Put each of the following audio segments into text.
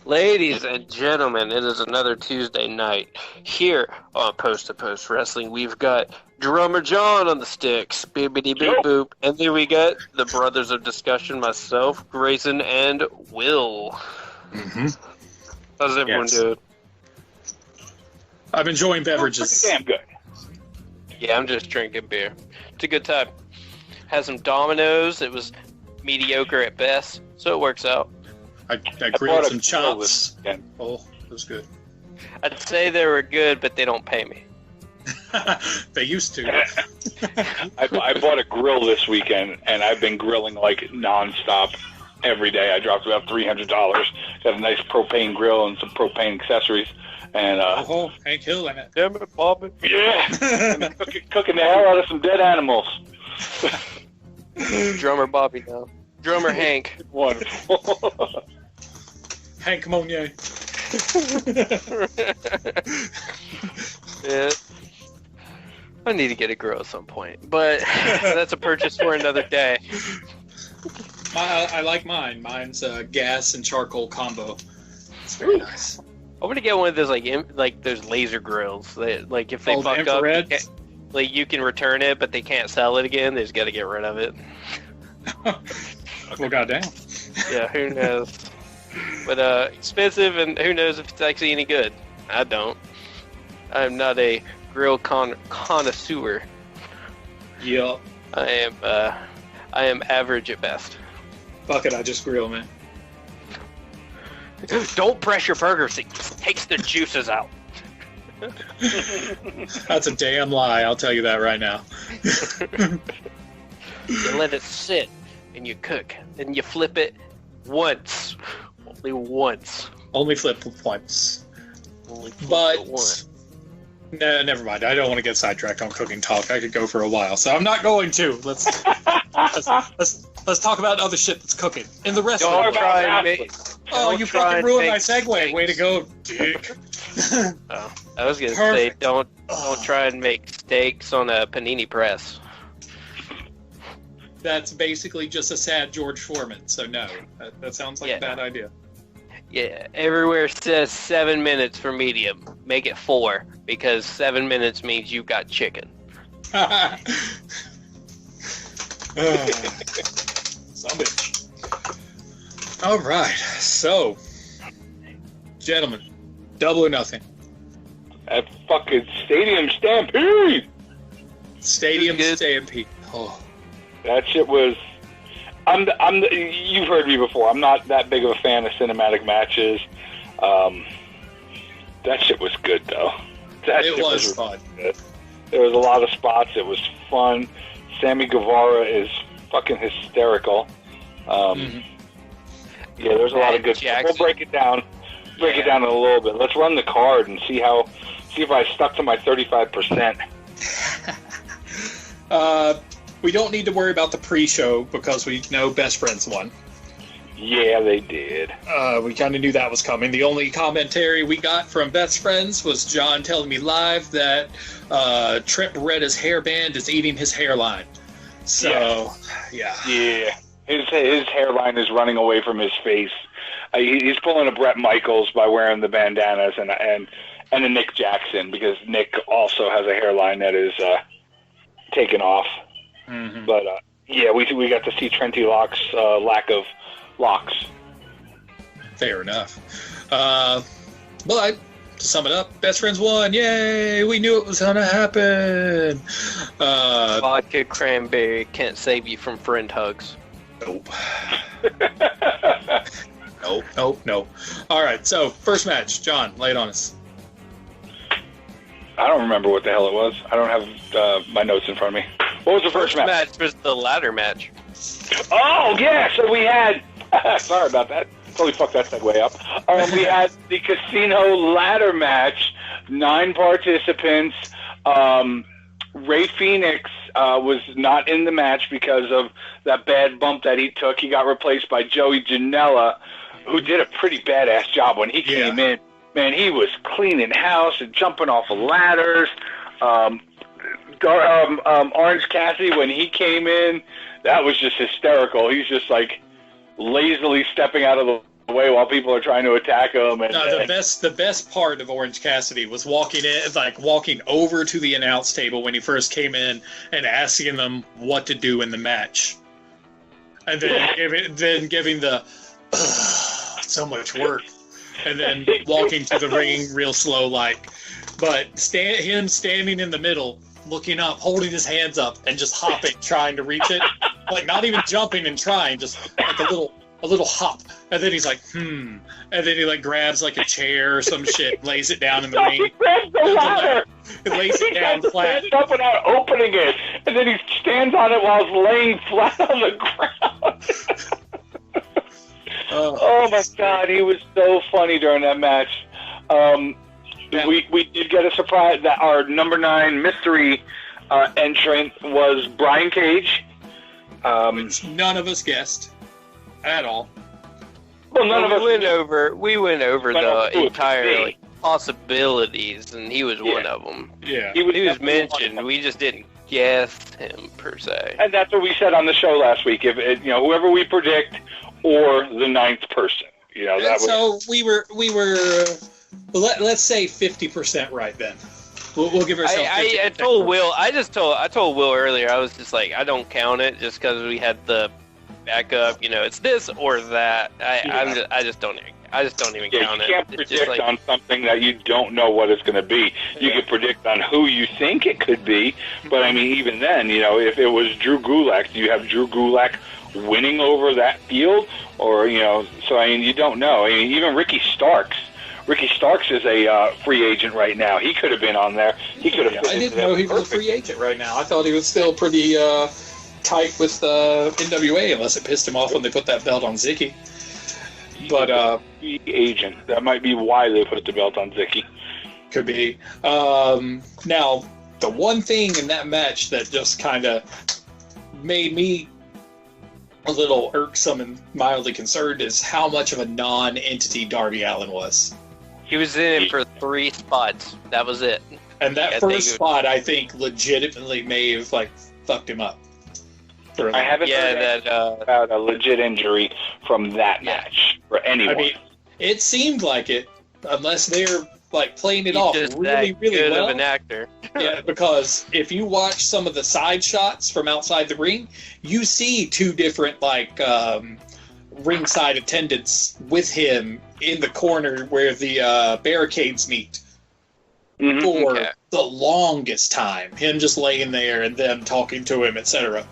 Ladies and gentlemen, it is another Tuesday night. Here on Post to Post Wrestling, we've got Drummer John on the sticks, bibbity boop boop, and then we got the brothers of discussion, myself, Grayson, and Will. Mm-hmm. How's everyone doing? I'm enjoying beverages. Damn good. Yeah, I'm just drinking beer. It's a good time. Had some Domino's. It was mediocre at best, so it works out. I grilled some chops. Oh, it was good. I'd say they were good, but they don't pay me. They used to. I bought a grill this weekend, and I've been grilling like nonstop every day. I dropped about $300. Got a nice propane grill and some propane accessories. And Hank Hill in it. Damn it, Bobby. Yeah, cooking the hell out of some dead animals. Drummer Bobby now. Drummer Hank. Wonderful. Hank Monier. Yeah. I need to get a grill at some point, but that's a purchase for another day. I like mine. Mine's a gas and charcoal combo. It's very nice. I'm gonna get one of those like those laser grills. Like if they fuck up, you can return it, but they can't sell it again. They just got to get rid of it. Well, goddamn. Yeah, who knows? But expensive, and who knows if it's actually any good. I don't. I'm not a grill connoisseur. Yep. I am average at best. Fuck it, I just grill, man. Don't press your burgers. It takes the juices out. That's a damn lie, I'll tell you that right now. You let it sit, and you cook. Then you flip it once. Only once. Only flip once. Only flip But it once. No, never mind. I don't want to get sidetracked on cooking talk. I could go for a while, so I'm not going to. Let's talk about other shit that's cooking in the restaurant. Don't try and make. Oh, you fucking ruined my segue. Way to go, dick. Oh, I was gonna say don't try and make steaks on a panini press. That's basically just a sad George Foreman. So no, that sounds like a bad idea. Yeah, everywhere says 7 minutes for medium. Make it 4 because 7 minutes means you've got chicken. Some bitch. All right, so gentlemen, double or nothing. That fucking Stadium Stampede. Stadium Stampede. Oh, that shit was. You've heard me before. I'm not that big of a fan of cinematic matches. That shit was good, though. It was fun. Good. There was a lot of spots. It was fun. Sammy Guevara is fucking hysterical. Yeah, there's a lot of good stuff. We'll break it down. Break it down in a little bit. Let's run the card and see if I stuck to my 35%. We don't need to worry about the pre-show because we know Best Friends won. Yeah, they did. We kind of knew that was coming. The only commentary we got from Best Friends was John telling me live that Trent Beretta's hairband is eating his hairline. So, yeah. Yeah. His hairline is running away from his face. He's pulling a Bret Michaels by wearing the bandanas and a Nick Jackson because Nick also has a hairline that is taken off. Mm-hmm. But yeah, we got to see Trenty Locke's lack of locks. Fair enough. But to sum it up, Best Friends won. Yay! We knew it was gonna happen. Vodka cranberry can't save you from friend hugs. Nope. Nope. All right, so first match, John, lay it on us. I don't remember what the hell it was. I don't have my notes in front of me. What was the first match? Match was the ladder match. Oh, yeah, so we had... sorry about that. Totally fucked that segue up. We had the casino ladder match. 9 participants. Ray Phoenix was not in the match because of that bad bump that he took. He got replaced by Joey Janela, who did a pretty badass job when he came in. Man, he was cleaning house and jumping off of ladders. Orange Cassidy, when he came in, that was just hysterical. He's just like lazily stepping out of the away while people are trying to attack him. And, No, the best part of Orange Cassidy was walking over to the announce table when he first came in and asking them what to do in the match, and then giving the so much work, and then walking to the ring real slow but him standing in the middle, looking up, holding his hands up, and just hopping, trying to reach it, like not even jumping and trying, just like a little hop, and then he's like, and then he like grabs like a chair or some shit, lays it down in the ring. He grabs the ladder. He lays it down flat. He up without opening it, and then he stands on it while it's laying flat on the ground. Oh my God, he was so funny during that match. We did get a surprise that our number 9 mystery entrant was Brian Cage. Which none of us guessed at all. Well, none of us We went over the entire possibilities, and he was one of them. Yeah, he was mentioned. We just didn't guess him per se. And that's what we said on the show last week. If whoever we predict, or the 9th person. So we were. Let's say 50% right then. We'll give ourselves. I told Will. I told Will earlier. I was just like, I don't count it just because we had the backup. It's this or that. I just don't even count it. You can't predict on something that you don't know what it's going to be. You can predict on who you think it could be, but I mean, even then, if it was Drew Gulak, do you have Drew Gulak winning over that field, or So I mean, you don't know. I mean, even Ricky Starks. Ricky Starks is a free agent right now. He could have been on there. He could have. I didn't know he was a free agent right now. I thought he was still pretty tight with NWA, unless it pissed him off when they put that belt on Zicky. But free agent. That might be why they put the belt on Zicky. Could be. Now, the one thing in that match that just kind of made me a little irksome and mildly concerned is how much of a non-entity Darby Allin was. He was in it for 3 spots. That was it. And that first spot, I think, legitimately may have fucked him up. I haven't heard about a legit injury from that match for anyone. I mean, it seemed like it, unless they're playing it off really, really good well. Of an actor. Yeah, because if you watch some of the side shots from outside the ring, you see 2 different ringside attendants with him in the corner where the barricades meet for the longest time. Him just laying there and them talking to him, etc.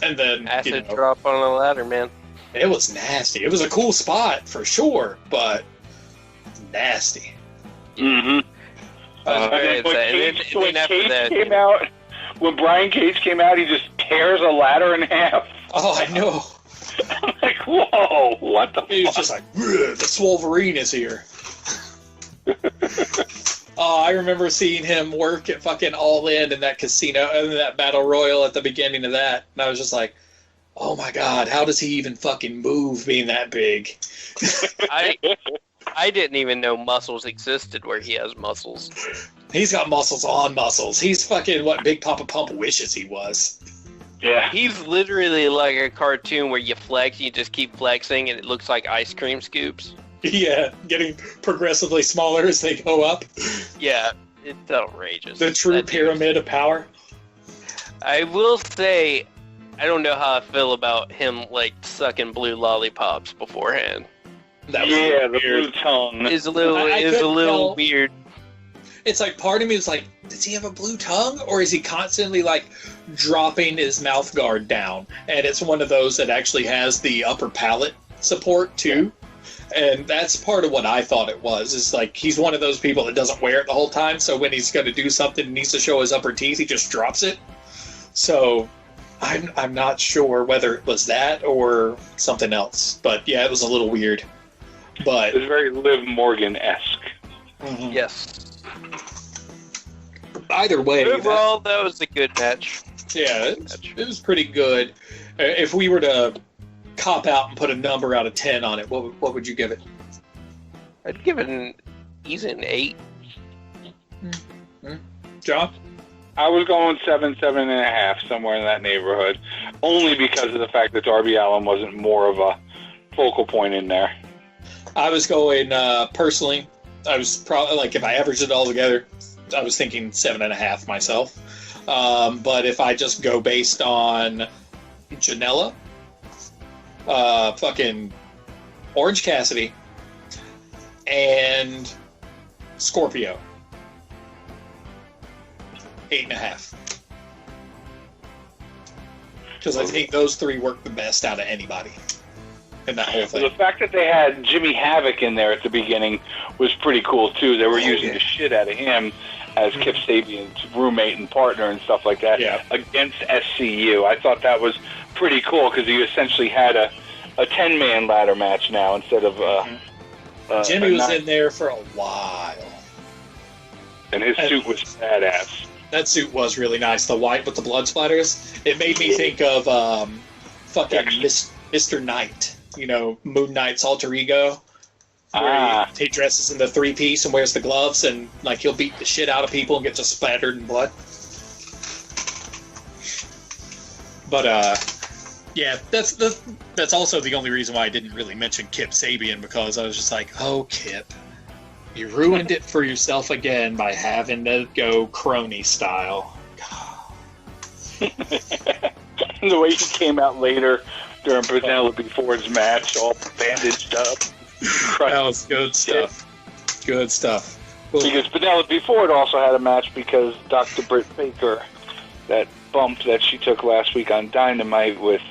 And then acid drop on a ladder, man. It was nasty. It was a cool spot for sure, but nasty. Mm-hmm. When Brian Cage came out, he just tears a ladder in half. Oh, I know. I'm like, whoa, what the fuck? He was just like, the Swolverine is here. I remember seeing him work at fucking All In that casino, and that Battle Royal at the beginning of that, and I was just like, oh my God, how does he even fucking move being that big? I didn't even know muscles existed where he has muscles. He's got muscles on muscles. He's fucking what Big Papa Pump wishes he was. Yeah. He's literally like a cartoon where you flex, you just keep flexing, and it looks like ice cream scoops. Yeah, getting progressively smaller as they go up. Yeah, it's outrageous. The true pyramid of power. I will say, I don't know how I feel about him, sucking blue lollipops beforehand. The blue tongue is a little weird. It's part of me is does he have a blue tongue, or is he constantly dropping his mouth guard down? And it's one of those that actually has the upper palate support too. And that's part of what I thought it was. Is he's one of those people that doesn't wear it the whole time, so when he's going to do something and needs to show his upper teeth, he just drops it. So I'm not sure whether it was that or something else. But yeah, it was a little weird. But it was very Liv Morgan-esque. Mm-hmm. Yes. Either way, overall, that was a good match. Yeah, it was pretty good. If we were to cop out and put a number out of 10 on it, what would you give it? I'd give it an 8. Mm-hmm. John? I was going 7.5, somewhere in that neighborhood. Only because of the fact that Darby Allin wasn't more of a focal point in there. I was going personally. I was probably like if I averaged it all together, I was thinking 7.5 myself. But if I just go based on Janela, fucking Orange Cassidy, and Scorpio, 8.5. Because I think those three work the best out of anybody in that whole thing. The fact that they had Jimmy Havoc in there at the beginning was pretty cool too. They were using the shit out of him as Kip Sabian's roommate and partner and stuff like that against SCU. I thought that was pretty cool because you essentially had a 10-man ladder match now instead of Jimmy was in there for a while. And his suit was badass. That suit was really nice. The white with the blood splatters. It made me think of fucking Mr. Knight. You know, Moon Knight's alter ego. Where he dresses in the 3-piece and wears the gloves and like he'll beat the shit out of people and get just splattered in blood. But yeah, that's also the only reason why I didn't really mention Kip Sabian, because I was just like, oh Kip, you ruined it for yourself again by having to go crony style. The way he came out later during Penelope Ford's match, all bandaged up. That was good stuff. Good stuff. Because Penelope Ford also had a match because Dr. Britt Baker, that bump that she took last week on Dynamite with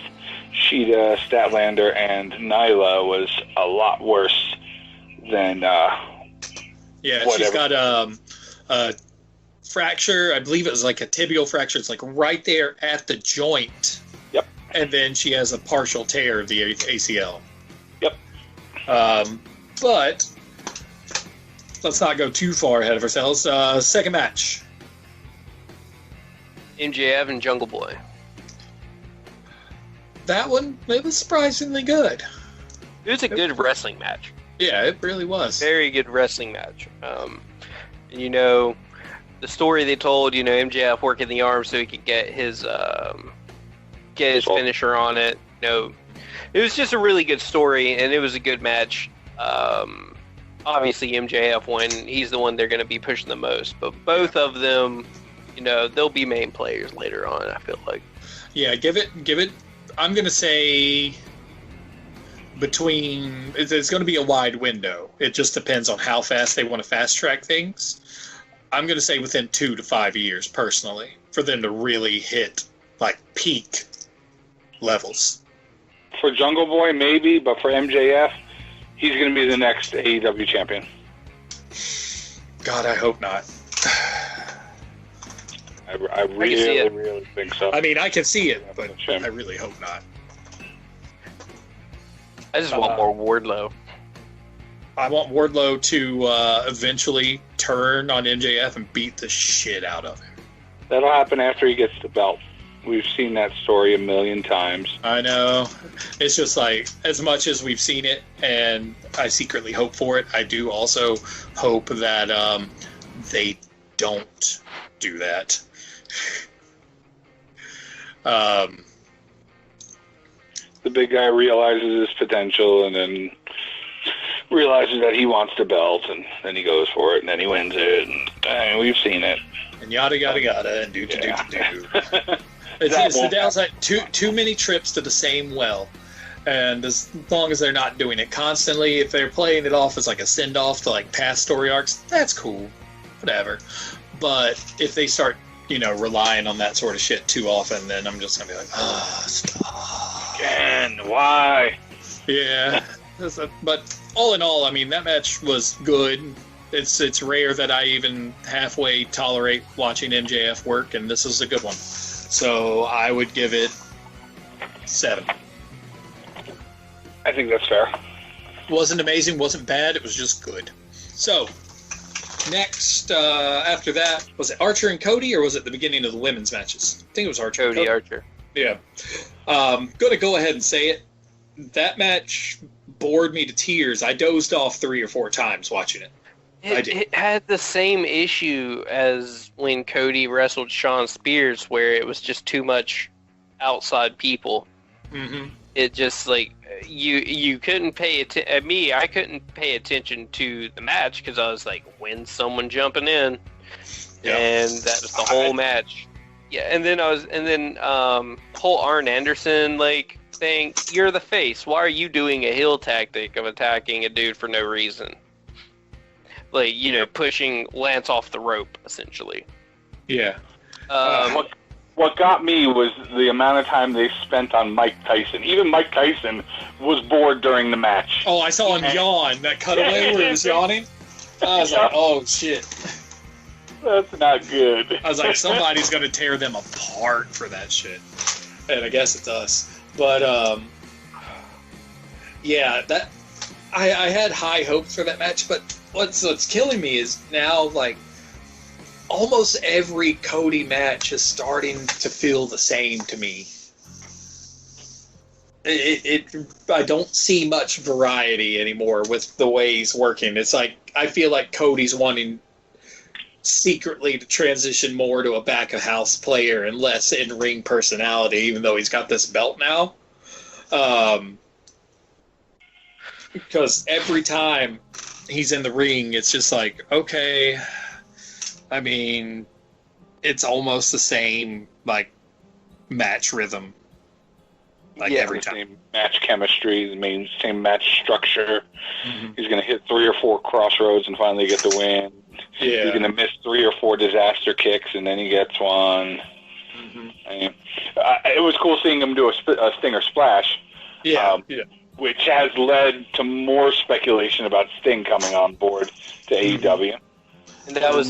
Sheeta, Statlander, and Nyla was a lot worse than whatever. She's got a fracture. I believe it was like a tibial fracture. It's like right there at the joint. Yep. And then she has a partial tear of the ACL. Yep. But let's not go too far ahead of ourselves. Second match. MJF and Jungle Boy. That one, it was surprisingly good. It was a good wrestling match. Yeah, it really was. Very good wrestling match. You know, the story they told, you know, MJF working the arm so he could get his finisher on it. You know, it was just a really good story, and it was a good match. Obviously, MJF won. He's the one they're going to be pushing the most. But both of them, you know, they'll be main players later on, I feel like. Yeah, give it. I'm going to say between... It's going to be a wide window. It just depends on how fast they want to fast-track things. I'm going to say within 2 to 5 years, personally, for them to really hit, like, peak levels. For Jungle Boy, maybe, but for MJF, he's going to be the next AEW champion. God, I hope not. I really think so. I mean, I can see it, but I really hope not. I just want more Wardlow. I want Wardlow to eventually turn on MJF and beat the shit out of him. That'll happen after he gets the belt. We've seen that story a million times. I know. It's just like, as much as we've seen it, and I secretly hope for it, I do also hope that they don't do that. The big guy realizes his potential and then realizes that he wants the belt, and then he goes for it, and then he wins it. And we've seen it. And yada, yada, yada, and do. It's the downside. Too many trips to the same well. And as long as they're not doing it constantly, if they're playing it off as like a send-off to like past story arcs, that's cool. Whatever. But if they start, you know, relying on that sort of shit too often, then I'm just going to be like, stop. Again, why? Yeah. But all in all, I mean, that match was good. It's rare that I even halfway tolerate watching MJF work, and this is a good one. So I would give it 7. I think that's fair. Wasn't amazing, wasn't bad, it was just good. So, next, after that, was it Archer and Cody, or was it the beginning of the women's matches? I think it was Archer. Cody Archer. Yeah. Gonna go ahead and say it. That match bored me to tears. I dozed off 3 or 4 times watching it. It had the same issue as when Cody wrestled Shawn Spears, where it was just too much outside people. Mm-hmm. it just like you couldn't pay attention. Me, I couldn't pay attention to the match because I was like, when's someone jumping in? Yeah. And that was the whole match. Yeah, and then whole Arn Anderson like thing. You're the face. Why are you doing a heel tactic of attacking a dude for no reason? Like, you know, pushing Lance off the rope, essentially. Yeah. What got me was the amount of time they spent on Mike Tyson. Even Mike Tyson was bored during the match. Oh, I saw him yawn. That cutaway where he was yawning. I was like, oh, shit. That's not good. I was like, somebody's going to tear them apart for that shit. And I guess it's us. But, yeah, that I had high hopes for that match, but what's killing me is now, like, almost every Cody match is starting to feel the same to me. I don't see much variety anymore with the way he's working. It's like, I feel like Cody's wanting secretly to transition more to a back-of-house player and less in-ring personality, even though he's got this belt now. Because every time he's in the ring, it's just like, okay, I mean, it's almost the same, like, match rhythm. Like, every time. Same match chemistry, the same match structure. Mm-hmm. He's going to hit 3 or 4 crossroads and finally get the win. Yeah. He's going to miss 3 or 4 disaster kicks, and then he gets one. Mm-hmm. And, it was cool seeing him do a Stinger Splash. Yeah. Which has led to more speculation about Sting coming on board to AEW. And that was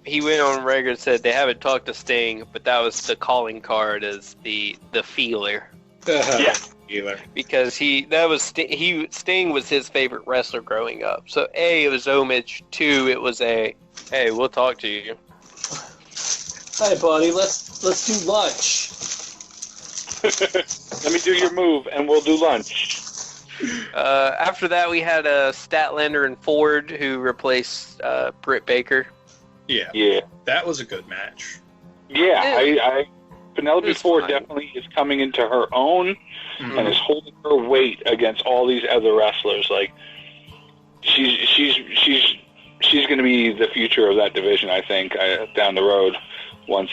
he went on record and said they haven't talked to Sting, but that was the calling card as the feeler. Yeah. Feeler. Because Sting was his favorite wrestler growing up. So A, it was homage. 2, it was hey, we'll talk to you. Hi, buddy. Let's do lunch. Let me do your move, and we'll do lunch. After that, we had Statlander and Ford, who replaced Britt Baker. Yeah. That was a good match. Yeah. Penelope Ford definitely is coming into her own and is holding her weight against all these other wrestlers. Like, she's going to be the future of that division, I think, down the road once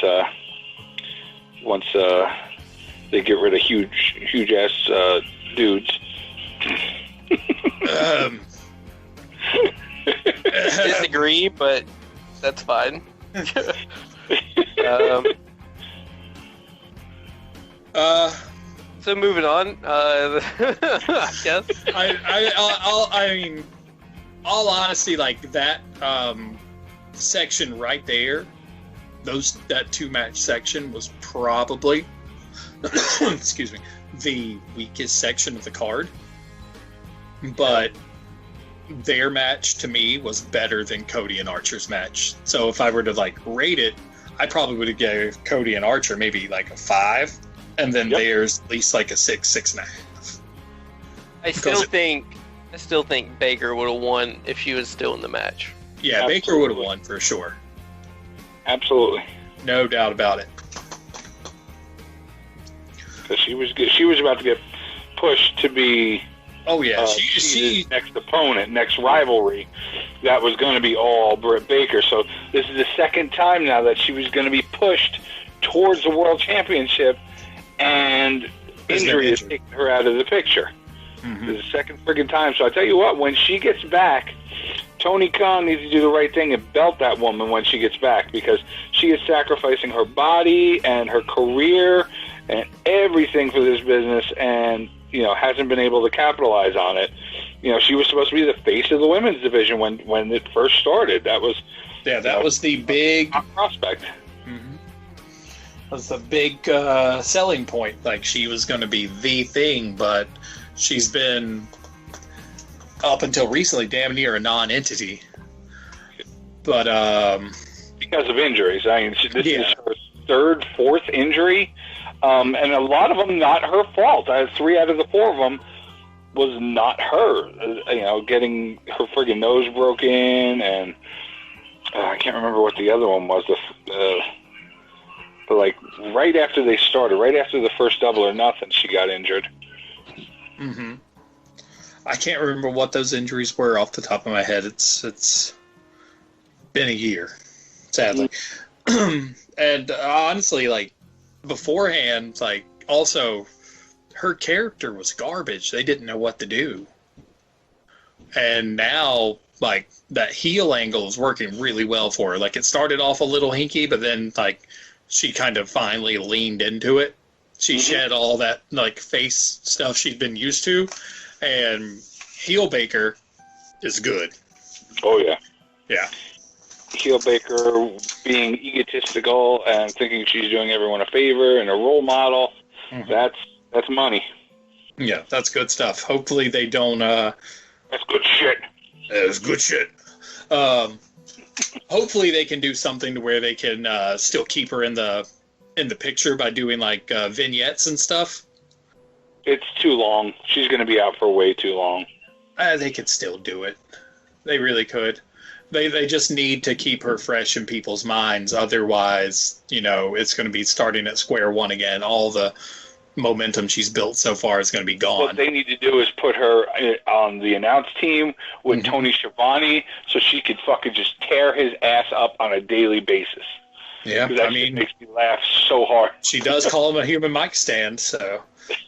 they get rid of huge ass dudes. Disagree, but that's fine. So moving on, I guess. I mean, all honesty, like that section right there, that 2-match section was probably, excuse me, the weakest section of the card. But their match to me was better than Cody and Archer's match. So if I were to like rate it, I probably would have gave Cody and Archer maybe like a 5, and then theirs at least like a 6, 6.5. I still think Baker would have won if she was still in the match. Yeah, absolutely. Baker would have won for sure. Absolutely, no doubt about it. Because she was about to get pushed to be. Oh yeah, she next opponent, next rivalry. That was going to be all Britt Baker. So this is the second time now that she was going to be pushed towards the World Championship, and injury has taken her out of the picture. Mm-hmm. This is the second friggin' time. So I tell you what, when she gets back, Tony Khan needs to do the right thing and belt that woman when she gets back, because she is sacrificing her body and her career and everything for this business, and hasn't been able to capitalize on it. She was supposed to be the face of the women's division when it first started. That was was the big prospect. Mm-hmm. That was the big selling point. Like, she was going to be the thing, but she's been up until recently damn near a non-entity. But because of injuries, this is her 3rd, 4th injury. And a lot of them not her fault. 3 out of the 4 of them was not her. Getting her friggin' nose broken, and I can't remember what the other one was. The like right after they started, right after the first Double or Nothing, she got injured. Mm-hmm. I can't remember what those injuries were off the top of my head. It's been a year, sadly. And honestly, like beforehand, like also her character was garbage. They didn't know what to do. And now, like, that heel angle is working really well for her. Like, it started off a little hinky, but then, like, she kind of finally leaned into it. She shed all that, like, face stuff she'd been used to. And heel Baker is good. Oh, yeah. Yeah. Heel Baker being egotistical and thinking she's doing everyone a favor and a role model. That's money. Yeah, that's good stuff. Hopefully they don't... That's good shit. That's good shit. Hopefully they can do something to where they can still keep her in the picture by doing like vignettes and stuff. It's too long. She's going to be out for way too long. They could still do it. They really could. They just need to keep her fresh in people's minds. Otherwise, you know, it's going to be starting at square one again. All the momentum she's built so far is going to be gone. What they need to do is put her on the announce team with Tony Schiavone so she could fucking just tear his ass up on a daily basis. Yeah, that I mean, makes me laugh so hard. She does call him a human mic stand, so.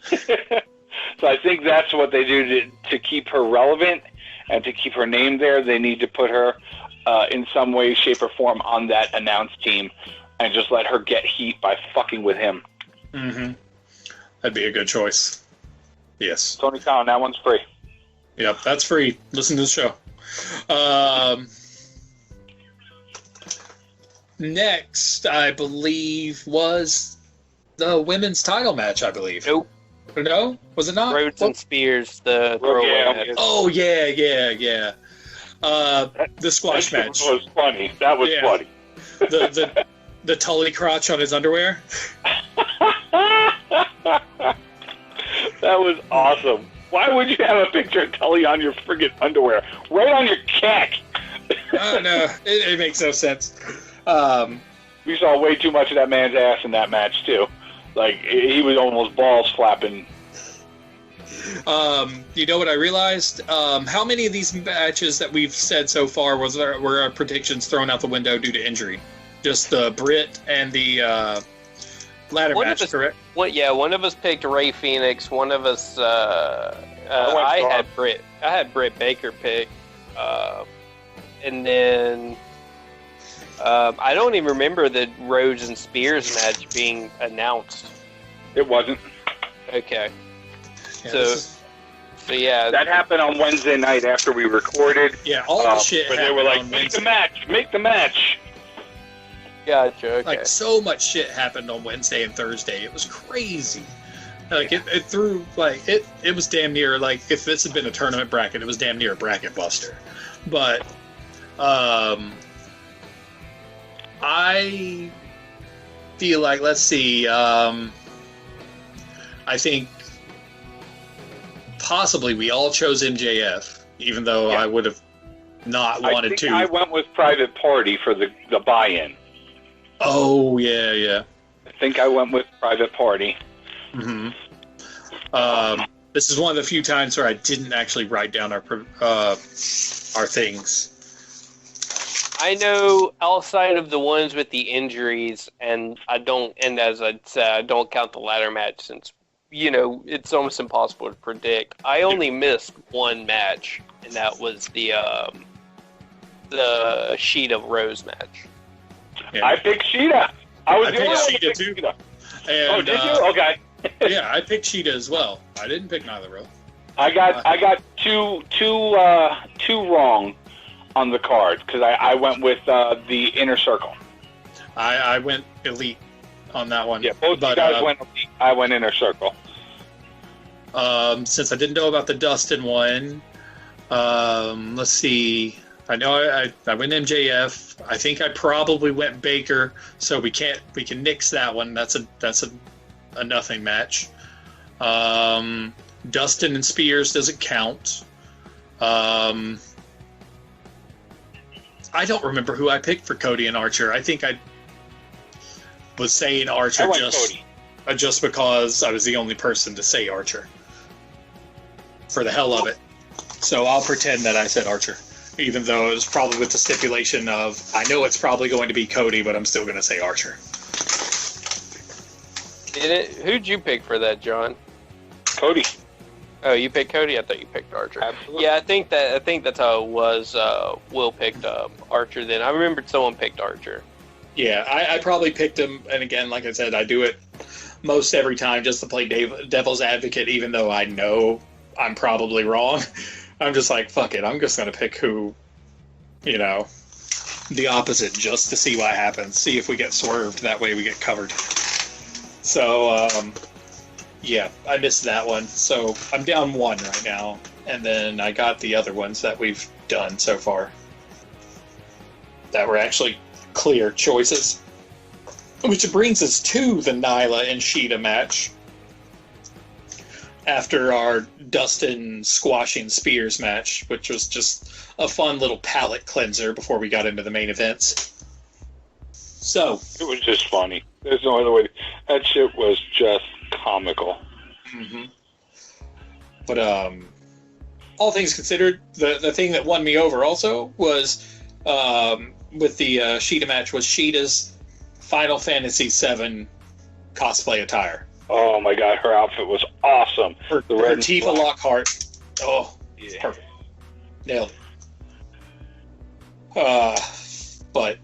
So I think that's what they do to keep her relevant and to keep her name there. They need to put her in some way, shape, or form on that announce team and just let her get heat by fucking with him. Mm-hmm. That'd be a good choice. Yes. Tony Khan, that one's free. Yep, that's free. Listen to the show. Next, I believe, was the women's title match, I believe. Nope. No? Was it not? Rhodes and Spears, the throwaway match. Oh, yeah. The squash match. That was funny. That was funny. The Tully crotch on his underwear. That was awesome. Why would you have a picture of Tully on your friggin' underwear? Right on your cack. Oh, no. It makes no sense. We saw way too much of that man's ass in that match, too. Like, he was almost balls flapping. You know what I realized? How many of these matches that we've said so far were our predictions thrown out the window due to injury? Just the Brit and the ladder match, correct? One of us picked Ray Phoenix. One of us, I had Britt Baker pick, and then I don't even remember the Rhodes and Spears match being announced. It wasn't. Okay. Yeah, So yeah, that happened on Wednesday night after we recorded. Yeah, all the shit but happened they were like, on make Wednesday. the match. gotcha. Okay. Like, so much shit happened on Wednesday and Thursday. It was crazy. Like, it threw, like, it was damn near, like, if this had been a tournament bracket, it was damn near a bracket buster. But, I feel like, let's see, I think possibly we all chose MJF, even though I would have not wanted to. I went with Private Party for the buy-in. Oh, yeah. I think I went with Private Party. Mm-hmm. This is one of the few times where I didn't actually write down our things. I know outside of the ones with the injuries, and as I said, I don't count the ladder match since, you know, it's almost impossible to predict. I only missed one match, and that was the Sheeta Rose match. Yeah. I picked Sheeta. I picked Sheeta too. And, did you? Okay. Yeah, I picked Sheeta as well. I didn't pick Nyla. I got two wrong on the card because I went with the Inner Circle. I went Elite on that one. Yeah, both you guys went Elite. I went Inner Circle. Since I didn't know about the Dustin one, let's see. I know I went MJF. I think I probably went Baker, so we can nix that one. That's a nothing match. Dustin and Spears doesn't count. I don't remember who I picked for Cody and Archer. I think was saying Archer I went Cody. Just because I was the only person to say Archer. For the hell of it. So I'll pretend that I said Archer. Even though it was probably with the stipulation of, I know it's probably going to be Cody, but I'm still going to say Archer. Who'd you pick for that, John? Cody. Oh, you picked Cody? I thought you picked Archer. Absolutely. Yeah, I think that's how it was. Will picked Archer then. I remembered someone picked Archer. Yeah, I probably picked him, and again, like I said, I do it most every time just to play devil's advocate, even though I know I'm probably wrong. I'm just like, fuck it, I'm just going to pick who, the opposite, just to see what happens, see if we get swerved, that way we get covered. So, yeah, I missed that one, so I'm down 1 right now, and then I got the other ones that we've done so far that were actually clear choices. Which brings us to the Nyla and Sheeta match. After our Dustin squashing Spears match, which was just a fun little palate cleanser before we got into the main events. So it was just funny. There's no other way. That shit was just comical. Mm-hmm. But all things considered, the thing that won me over also was with the Sheeta match was Sheeta's Final Fantasy VII cosplay attire. Oh my god, her outfit was awesome. Her Tifa Lockhart. Oh, yeah. Perfect. Nailed it. But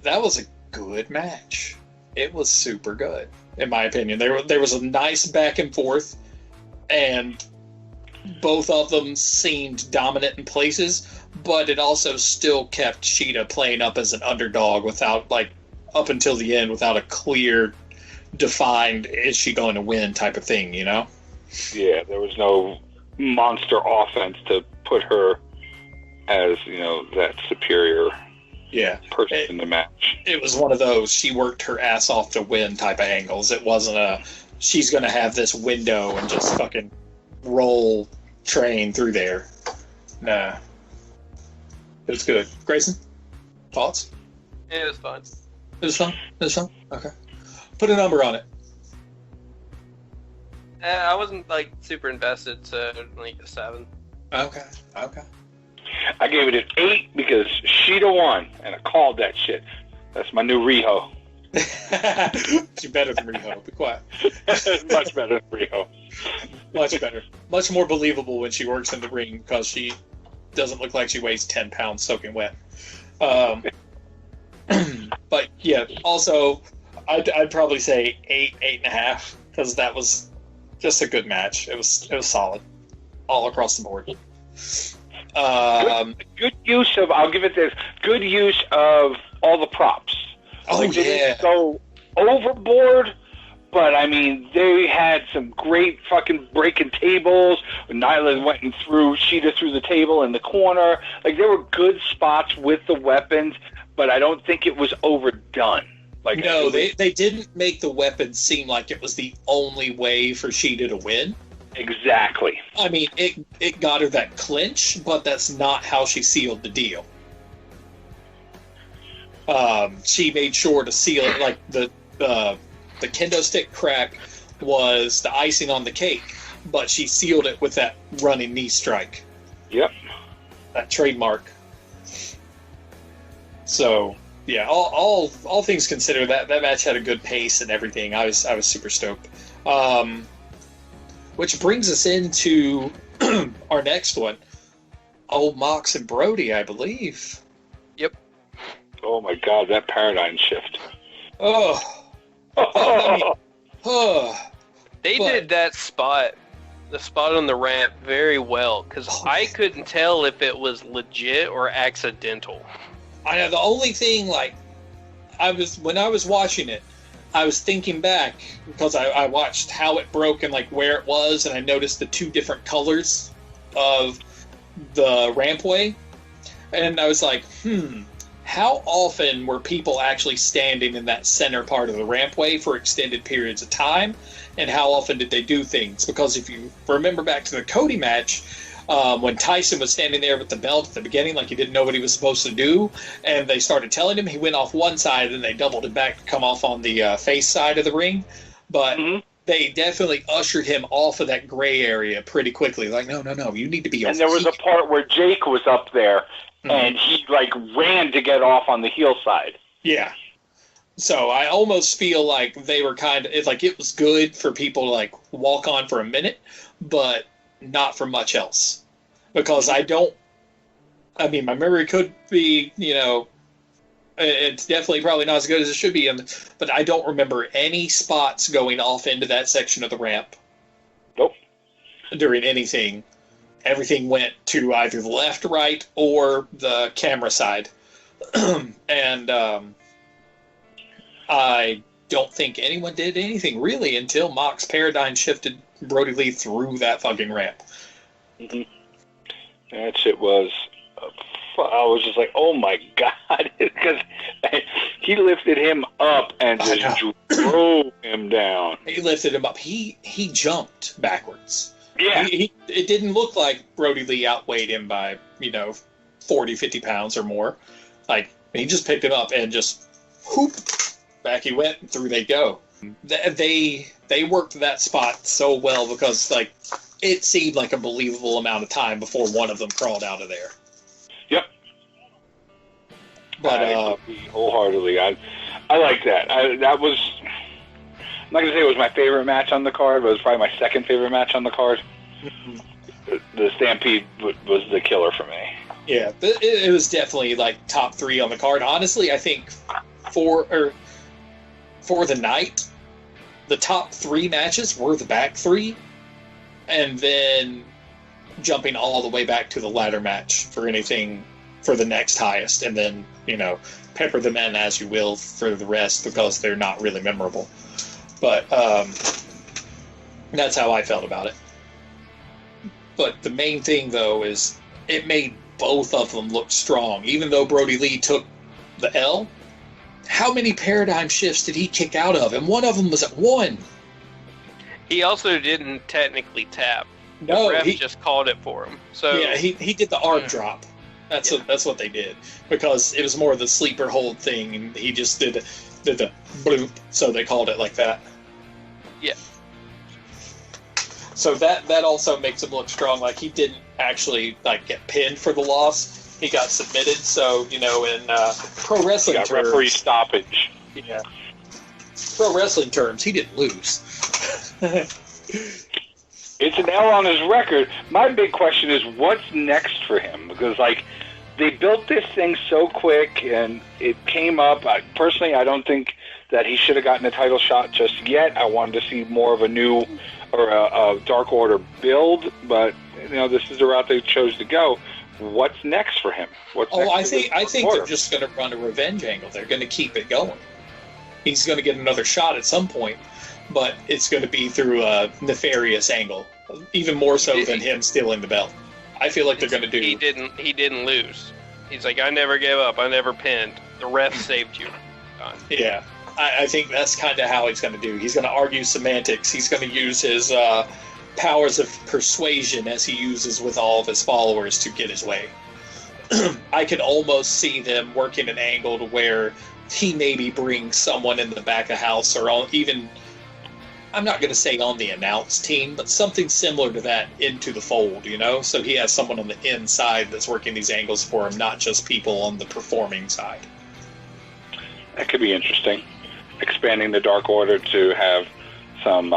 that was a good match. It was super good, in my opinion. There was a nice back and forth, and both of them seemed dominant in places, but it also still kept Sheeta playing up as an underdog without, up until the end, without a clear, defined, is she going to win type of thing, Yeah, there was no monster offense to put her as, that superior person in the match. It was one of those, she worked her ass off to win type of angles. It wasn't she's going to have this window and just fucking roll train through there. Nah. It was good. Grayson? Thoughts? It was fun. It was fun? Okay. Put a number on it. I wasn't super invested, so a 7. Okay. I gave it an 8 because Sheeta won, and I called that shit. That's my new Riho. She's better than Riho. Be quiet. Much better than Riho. Much better. Much more believable when she works in the ring because she doesn't look like she weighs 10 pounds soaking wet. But yeah, also, I'd probably say 8.5, because that was just a good match. It was solid, all across the board. Good use of, I'll give it this, good use of all the props. They didn't go overboard, but I mean, they had some great fucking breaking tables. Nyla went and threw Sheeta through the table in the corner. There were good spots with the weapons, but I don't think it was overdone. No, they didn't make the weapons seem like it was the only way for Sheeta to win. Exactly. I mean, it got her that clinch, but that's not how she sealed the deal. She made sure to seal it, the kendo stick crack was the icing on the cake, but she sealed it with that running knee strike. Yep. That trademark. So, yeah, all things considered, that match had a good pace and everything. I was super stoked. Which brings us into our next one. Old Mox and Brody, I believe. Yep. Oh my god, that paradigm shift. They did that spot, the spot on the ramp, very well, because I couldn't tell if it was legit or accidental. I know, the only thing, when I was watching it, I was thinking back, because I watched how it broke and where it was, and I noticed the 2 different colors of the rampway, and I was like, how often were people actually standing in that center part of the rampway for extended periods of time, and how often did they do things? Because if you remember back to the Cody match, When Tyson was standing there with the belt at the beginning, like he didn't know what he was supposed to do, and they started telling him, he went off one side, and they doubled it back to come off on the face side of the ring. But they definitely ushered him off of that gray area pretty quickly. Like, no, you need to be. And there was a part where Jake was up there, and he like ran to get off on the heel side. Yeah. So I almost feel like they were kind of like it was good for people to like walk on for a minute, but not for much else. Because my memory could be, it's definitely probably not as good as it should be, but I don't remember any spots going off into that section of the ramp. Nope. During anything. Everything went to either the left, right, or the camera side. And I don't think anyone did anything really until Mox paradigm shifted Brody Lee through that fucking ramp. That shit was... I was just like, oh my God, because he lifted him up and just drove him down. He lifted him up. He jumped backwards. Yeah. It didn't look like Brody Lee outweighed him by, 40, 50 pounds or more. Like, he just picked him up and just, whoop, back he went, and through they go. They worked that spot so well because, like, it seemed like a believable amount of time before one of them crawled out of there. Yep. But I agree wholeheartedly. I like that. That was... I'm not going to say it was my favorite match on the card, but it was probably my second favorite match on the card. The Stampede was the killer for me. Yeah, it was definitely like top 3 on the card. Honestly, I think for the night, the top 3 matches were the back 3, and then jumping all the way back to the ladder match for anything for the next highest, and then, pepper them in as you will for the rest because they're not really memorable. But that's how I felt about it. But the main thing, though, is it made both of them look strong. Even though Brody Lee took the L, how many paradigm shifts did he kick out of? And one of them was at 1. He also didn't technically tap. No, the ref just called it for him. So yeah, he did the arm drop. That's what they did, because it was more of the sleeper hold thing, and he just did the bloop, so they called it like that. Yeah. So that also makes him look strong. Like, he didn't actually get pinned for the loss. He got submitted. So in pro wrestling terms, referee stoppage. Yeah. Pro wrestling terms, he didn't lose. It's an L on his record. My big question is, what's next for him? Because, they built this thing so quick, and it came up. Personally, I don't think that he should have gotten a title shot just yet. I wanted to see more of a new or a Dark Order build, but this is the route they chose to go. What's next for him? I think they're just going to run a revenge angle. They're going to keep it going. He's going to get another shot at some point, but it's going to be through a nefarious angle, even more so than him stealing the belt. I feel like they're going to do... He didn't lose. He's like, I never gave up. I never pinned. The ref saved you. Yeah. I think that's kind of how he's going to do. He's going to argue semantics. He's going to use his powers of persuasion as he uses with all of his followers to get his way. I could almost see them working an angle to where he maybe brings someone in the back of house or even... I'm not going to say on the announce team, but something similar to that into the fold, So he has someone on the inside that's working these angles for him, not just people on the performing side. That could be interesting. Expanding the Dark Order to have some...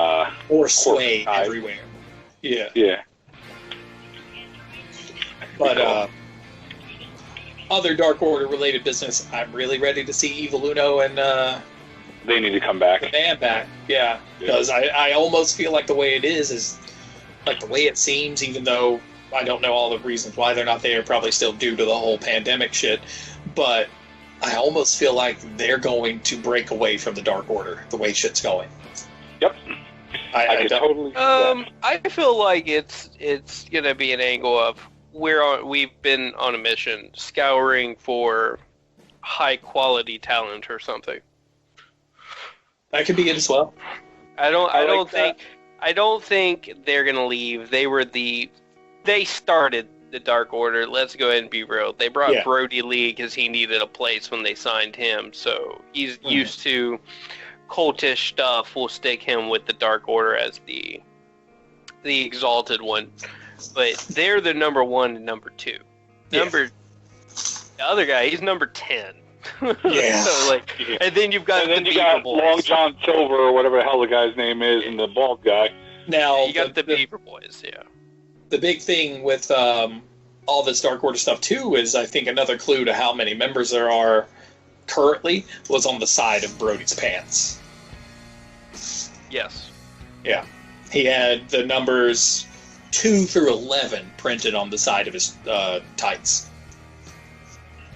or sway everywhere. Yeah. Yeah. But other Dark Order related business, I'm really ready to see Evil Uno and... they need to come back. The band back, yeah. Because I almost feel like the way it is like the way it seems, even though I don't know all the reasons why they're not there, probably still due to the whole pandemic shit. But I almost feel like they're going to break away from the Dark Order, the way shit's going. Yep. I totally. I feel like it's gonna be an angle of we've been on a mission, scouring for high quality talent or something. That could be it as well. I don't think they're gonna leave. They were the they started the Dark Order. Let's go ahead and be real. They brought Yeah. Brody Lee because he needed a place when they signed him. So he's used to cultish stuff. We'll stick him with the Dark Order as the exalted one. But they're the number 1 and number 2. Yeah. The other guy, he's number 10. Yeah. So, like, and then you've got And then the you Beaver got Boys. Long John Silver or whatever the hell the guy's name is, and the bald guy. Now, You got the Beaver Boys, yeah. the big thing with all this Dark Order stuff, too, is I think another clue to how many members there are currently was on the side of Brody's pants. Yes. Yeah. He had the numbers 2 through 11 printed on the side of his tights.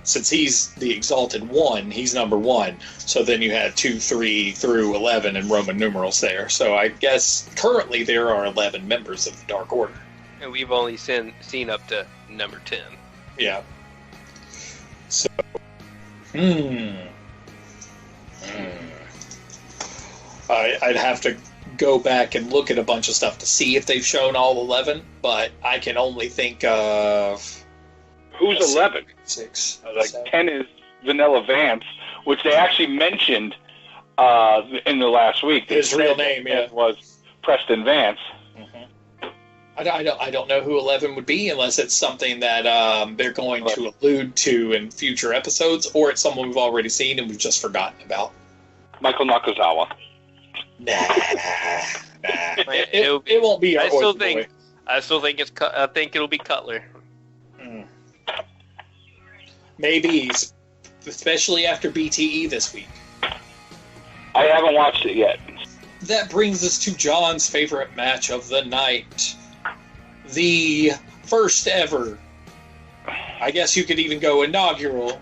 Since he's the Exalted 1, he's number 1. So then you had 2, 3 through 11 in Roman numerals there. So I guess currently there are 11 members of the Dark Order. And we've only seen up to number 10. Yeah. So, I'd have to go back and look at a bunch of stuff to see if they've shown all 11, but I can only think of... Who's 11? 6. Like 10 is Vanilla Vance, which they actually mentioned in the last week. They His real said name, that yeah. was Preston Vance. I don't know who 11 would be unless it's something that they're going to allude to in future episodes, or it's someone we've already seen and we've just forgotten about. Michael Nakazawa. Nah. It'll be- It won't be our I still Oyster think Boy. I think it'll be Cutler. Maybe, especially after BTE this week. I haven't watched it yet. That brings us to John's favorite match of the night. The first ever, I guess you could even go inaugural,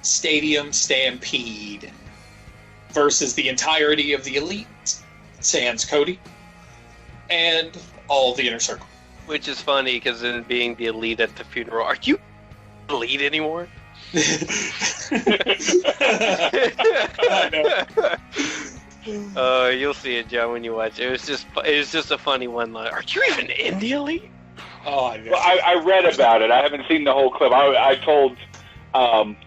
Stadium Stampede versus the entirety of the Elite, sans Cody, and all the Inner Circle. Which is funny because in being the Elite at the funeral, are you Elite anymore? I know. You'll see it, John, when you watch it. It was just a funny one line. Are you even in the Elite? Oh, I know. Well, I read about it. I haven't seen the whole clip. I told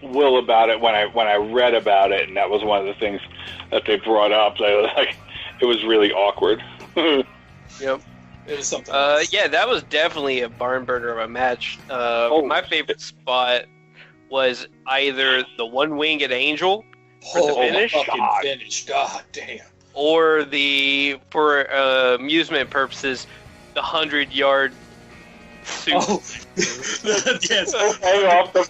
Will about it when I read about it, and that was one of the things that they brought up. They were like, it was really awkward. Yep. It was something else. Yeah, that was definitely a barn burner of a match. My favorite spot was either the one-winged angel for the finish, fucking finish. God damn. or for amusement purposes, the 100-yard suit. Oh, yes. Hang off the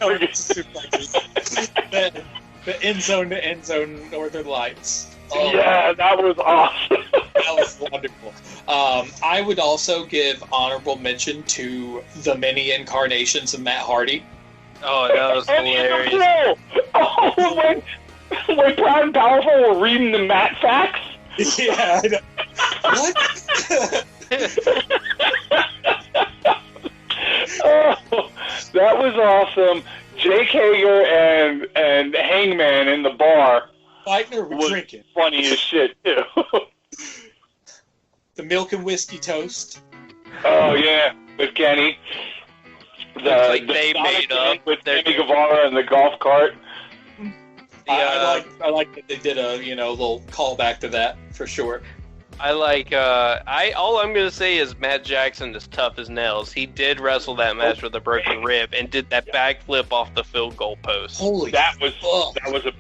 the end zone to end zone Northern Lights. Oh, yeah, that was awesome. that was wonderful. I would also give honorable mention to the many incarnations of Matt Hardy. Oh, that was hilarious. Oh, when Proud and Powerful were reading the Matt facts. Yeah. I know. What? Oh, that was awesome. Jake Hager and Hangman in the bar Fighting or was drinking? funny as shit too. The milk and whiskey toast. Oh yeah, with Kenny. Like they made up with their- Kenny Guevara and the golf cart. I like that they did a little callback to that for sure. I like. All I'm gonna say is Matt Jackson is tough as nails. He did wrestle that match with a broken rib and did that backflip off the field goal post. Holy, That was a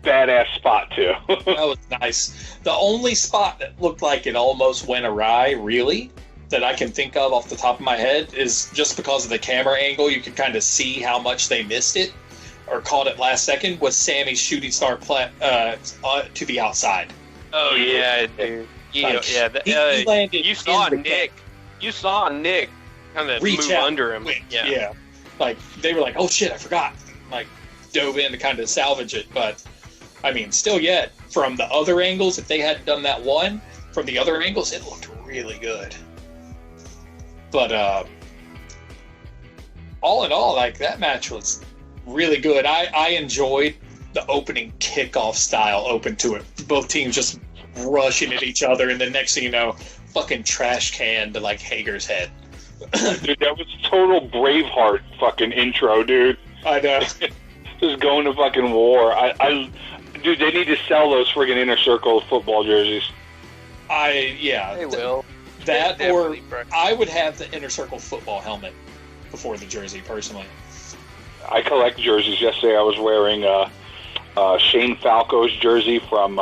badass spot too. that was nice. The only spot that looked like it almost went awry, really, that I can think of off the top of my head is just because of the camera angle. You could kind of see how much they missed it or caught it last second. Was Sammy's shooting star to the outside? Oh yeah, dude. He landed. You saw in the Nick. You saw Nick kind of Reach move out under him. quick. Yeah. Like they were like, "Oh shit, I forgot." Like dove in to kind of salvage it, but I mean, still yet from the other angles, if they hadn't done that one from the other angles, it looked really good. But all in all, like that match was really good. I enjoyed the opening kickoff style open to it. Both teams just rushing at each other, and the next thing you know, fucking trash can to like Hager's head. Dude, that was total Braveheart fucking intro, dude. I know. Just going to fucking war. Dude, they need to sell those friggin' Inner Circle football jerseys. They will. That or Definitely, I would have the Inner Circle football helmet before the jersey, personally. I collect jerseys. Yesterday I was wearing Shane Falco's jersey from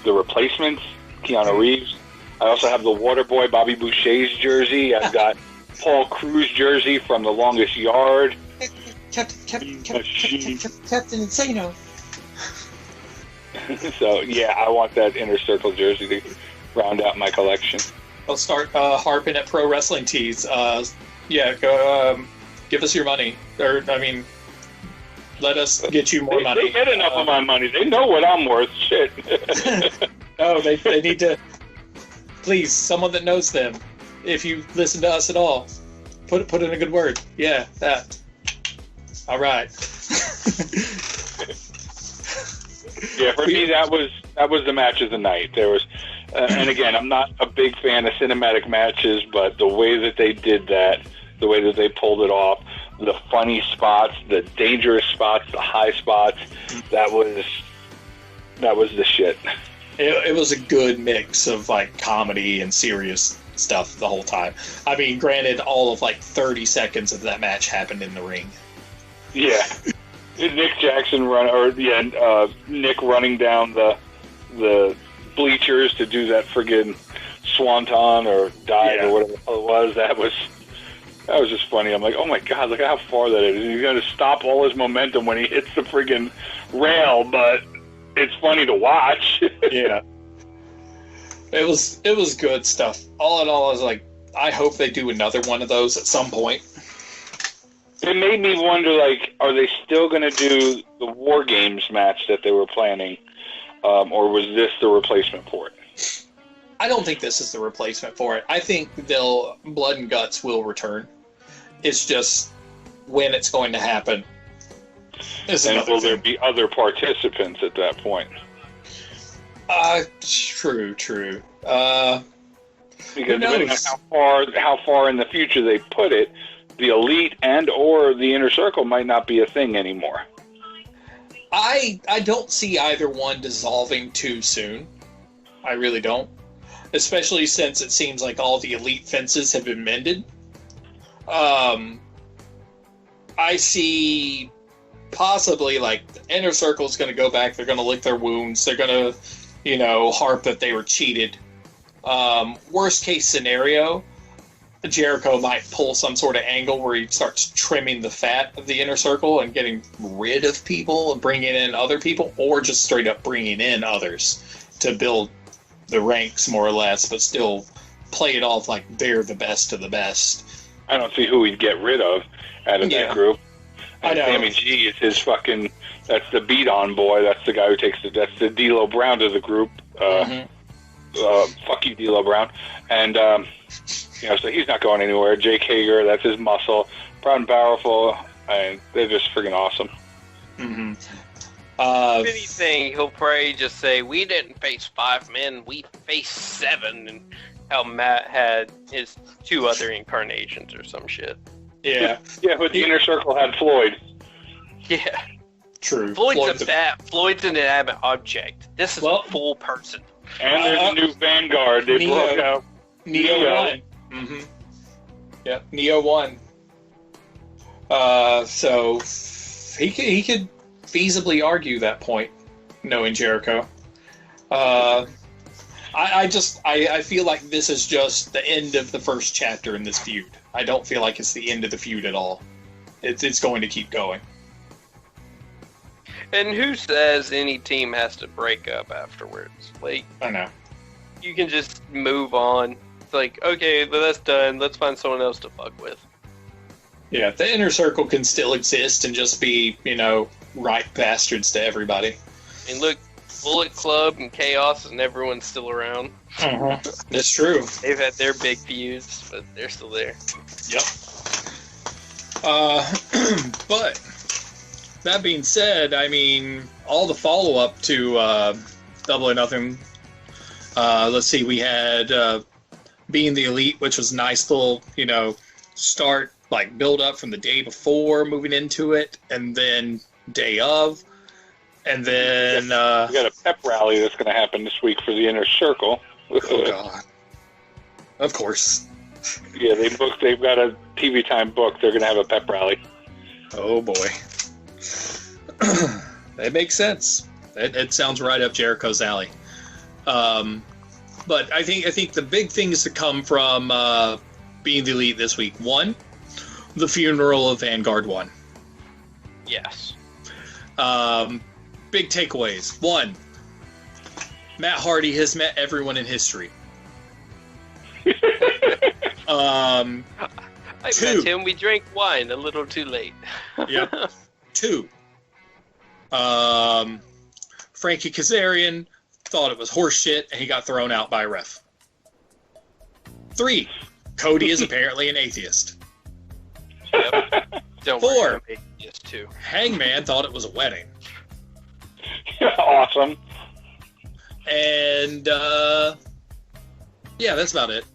The Replacements, Keanu Reeves. I also have the Waterboy Bobby Boucher's jersey. I've got Paul Cruz jersey from The Longest Yard. Captain Insano. So, yeah, I want that Inner Circle jersey to round out my collection. I'll start harping at pro wrestling tees. Go give us your money. Or, I mean, let us get you more money. They get enough of my money. They know what I'm worth. Shit. No, they need to... Please, someone that knows them, if you listen to us at all, put in a good word. Yeah, that. All right. Yeah, for me, that was the match of the night. There was, and again, I'm not a big fan of cinematic matches, but the way that they did that, the way that they pulled it off, the funny spots, the dangerous spots, the high spots, that was the shit. It was a good mix of like comedy and serious stuff the whole time. I mean, granted, all of like 30 seconds of that match happened in the ring. Yeah, Nick Jackson Nick running down the bleachers to do that friggin' swanton or dive or whatever it was. That was just funny. I'm like, oh my god, look how far that is. He's going to stop all his momentum when he hits the friggin' rail, but it's funny to watch. Yeah. It was good stuff. All in all, I was like, I hope they do another one of those at some point. It made me wonder, like, are they still going to do the War Games match that they were planning, or was this the replacement for it? I don't think this is the replacement for it. I think Blood and Guts will return. It's just when it's going to happen. And will there be other participants at that point? True. Because depending on how far in the future they put it, the Elite and or the Inner Circle might not be a thing anymore. I don't see either one dissolving too soon. I really don't. Especially since it seems like all the Elite fences have been mended. I see possibly like the Inner Circle's going to go back. They're going to lick their wounds. They're going to, harp that they were cheated. Worst case scenario, Jericho might pull some sort of angle where he starts trimming the fat of the Inner Circle and getting rid of people and bringing in other people, or just straight up bringing in others to build the ranks more or less, but still play it off like they're the best of the best. I don't see who he'd get rid of out of that group. And I know. Sammy G is his fucking, that's the beat-on boy. That's the guy who that's the D'Lo Brown to the group. Fuck you, D'Lo Brown. And, so he's not going anywhere. Jake Hager, that's his muscle. Proud and powerful, and they're just freaking awesome. Mm-hmm. If anything, he'll probably just say, we didn't face 5 men, we faced 7, and how Matt had his 2 other incarnations or some shit. Yeah. Yeah, but the Inner Circle had Floyd. Yeah. True. Floyd's an inanimate object. This is a full person. And there's a new Vanguard. They broke out. Neo 1. Mm-hmm. Yeah, Neo 1. So he could feasibly argue that point, knowing Jericho. I feel like this is just the end of the first chapter in this feud. I don't feel like it's the end of the feud at all. It's going to keep going. And who says any team has to break up afterwards? Like, I know. You can just move on. It's like, okay, well, that's done. Let's find someone else to fuck with. Yeah, the Inner Circle can still exist and just be, right bastards to everybody. And look, Bullet Club and Chaos and everyone's still around. Mm-hmm. That's true. They've had their big feuds, but they're still there. Yep. But that being said, I mean, all the follow-up to Double or Nothing, let's see, we had Being the Elite, which was a nice little, start like build up from the day before moving into it, and then day of, and then we got a pep rally that's going to happen this week for the inner circle. oh god, of course. Yeah, they've got a TV time book. They're going to have a pep rally. Oh boy. That makes sense. It sounds right up Jericho's alley. But I think the big things to come from being the Elite this week. One, the funeral of Vanguard 1. Yes. Big takeaways. One, Matt Hardy has met everyone in history. I two. met him. We drank wine a little too late. Yep. 2, Frankie Kazarian thought it was horseshit and he got thrown out by a ref. 3, Cody is apparently an atheist. Yep. Don't 4, worry, I'm atheist too. Hangman thought it was a wedding. Awesome. And, yeah, that's about it.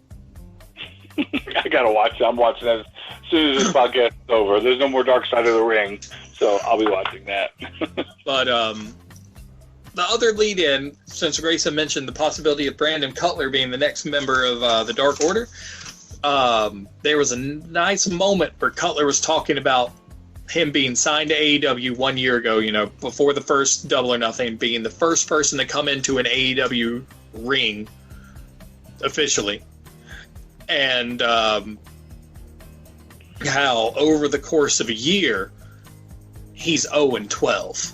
I got to watch it. I'm watching that as soon as this podcast is over. There's no more Dark Side of the Ring, so I'll be watching that. But, the other lead-in, since Grayson mentioned the possibility of Brandon Cutler being the next member of the Dark Order, there was a nice moment where Cutler was talking about him being signed to AEW 1 year ago, before the first Double or Nothing, being the first person to come into an AEW ring officially. And how over the course of a year, he's 0-12.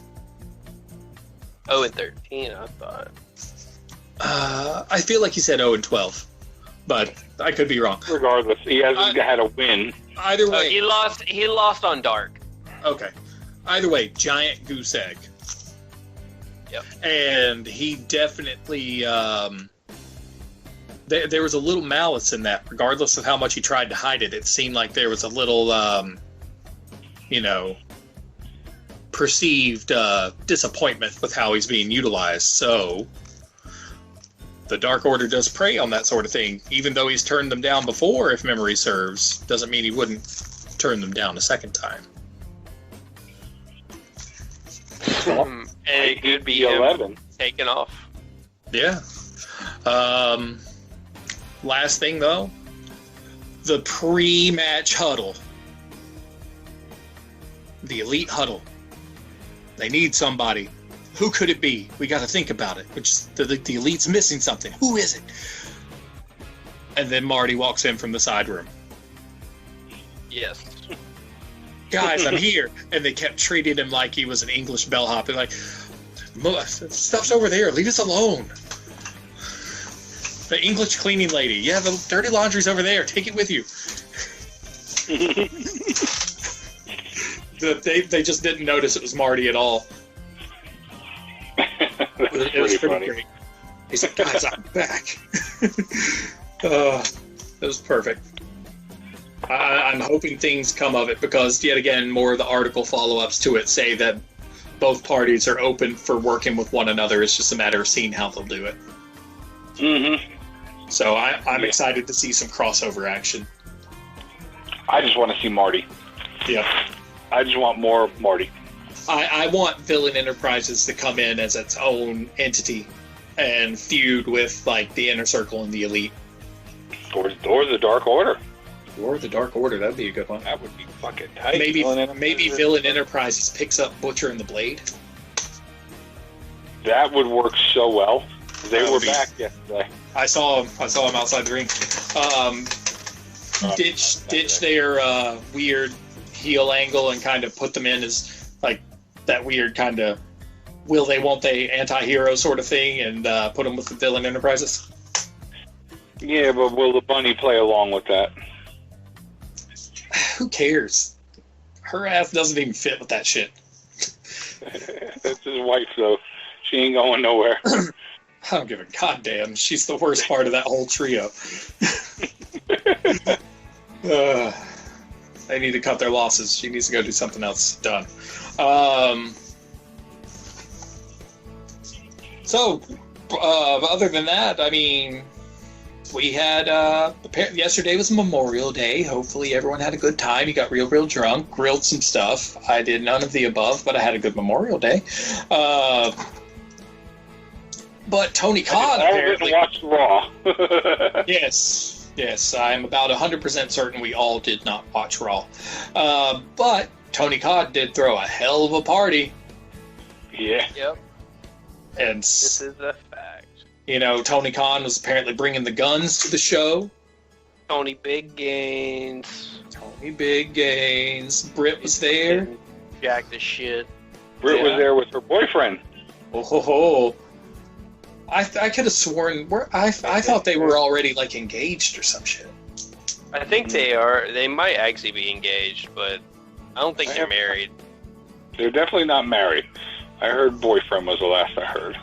0-13, I thought. I feel like he said 0-12, but I could be wrong. Regardless, he hasn't had a win. Either way, he lost on Dark. Okay. Either way, giant goose egg. Yep. And he definitely there was a little malice in that, regardless of how much he tried to hide it. It seemed like there was a little perceived disappointment with how he's being utilized. So the Dark Order does prey on that sort of thing. Even though he's turned them down before, if memory serves, doesn't mean he wouldn't turn them down a second time. And it could be 11 taken off. Yeah. Last thing, though, the pre-match huddle. The Elite huddle. They need somebody. Who could it be? We got to think about it. Which the Elite's missing something. Who is it? And then Marty walks in from the side room. Yes. Guys, I'm here. And they kept treating him like he was an English bellhop. They're like, stuff's over there. Leave us alone. The English cleaning lady. Yeah, the dirty laundry's over there. Take it with you. They just didn't notice it was Marty at all. It was pretty great. He's like, guys, I'm back. It was perfect. I'm hoping things come of it because, yet again, more of the article follow-ups to it say that both parties are open for working with one another. It's just a matter of seeing how they'll do it. Mm-hmm. So I'm excited to see some crossover action. I just want to see Marty. Yeah. I just want more Marty. I want Villain Enterprises to come in as its own entity and feud with, like, the Inner Circle and the Elite. Or the Dark Order. Or the Dark Order, that'd be a good one. That would be fucking tight. Maybe Villain Enterprises picks up Butcher and the Blade. That would work so well. They were back yesterday. I saw him outside the ring. Ditch their weird heel angle and kind of put them in as like that weird kind of will they won't they anti-hero sort of thing and put them with the Villain Enterprises. Yeah, but will the bunny play along with that? Who cares? Her ass doesn't even fit with that shit. That's his wife, though. She ain't going nowhere. I don't give a goddamn. She's the worst part of that whole trio. They need to cut their losses. She needs to go do something else. Done. So, other than that, I mean, we had yesterday was Memorial Day. Hopefully everyone had a good time. You got real drunk, grilled some stuff. I did none of the above, but I had a good Memorial Day. But Tony Khan apparently watched Raw. Yes, I'm about 100% certain we all did not watch Raw. But Tony Khan did throw a hell of a party. Yeah. Yep. And this is a fact. Tony Khan was apparently bringing the guns to the show. Tony Big Gains. Britt was there. Jack the shit. Britt was there with her boyfriend. Oh. I could have sworn I thought they were already like engaged or some shit. I think they are. They might actually be engaged, but I don't think they're married. They're definitely not married. I heard boyfriend was the last I heard.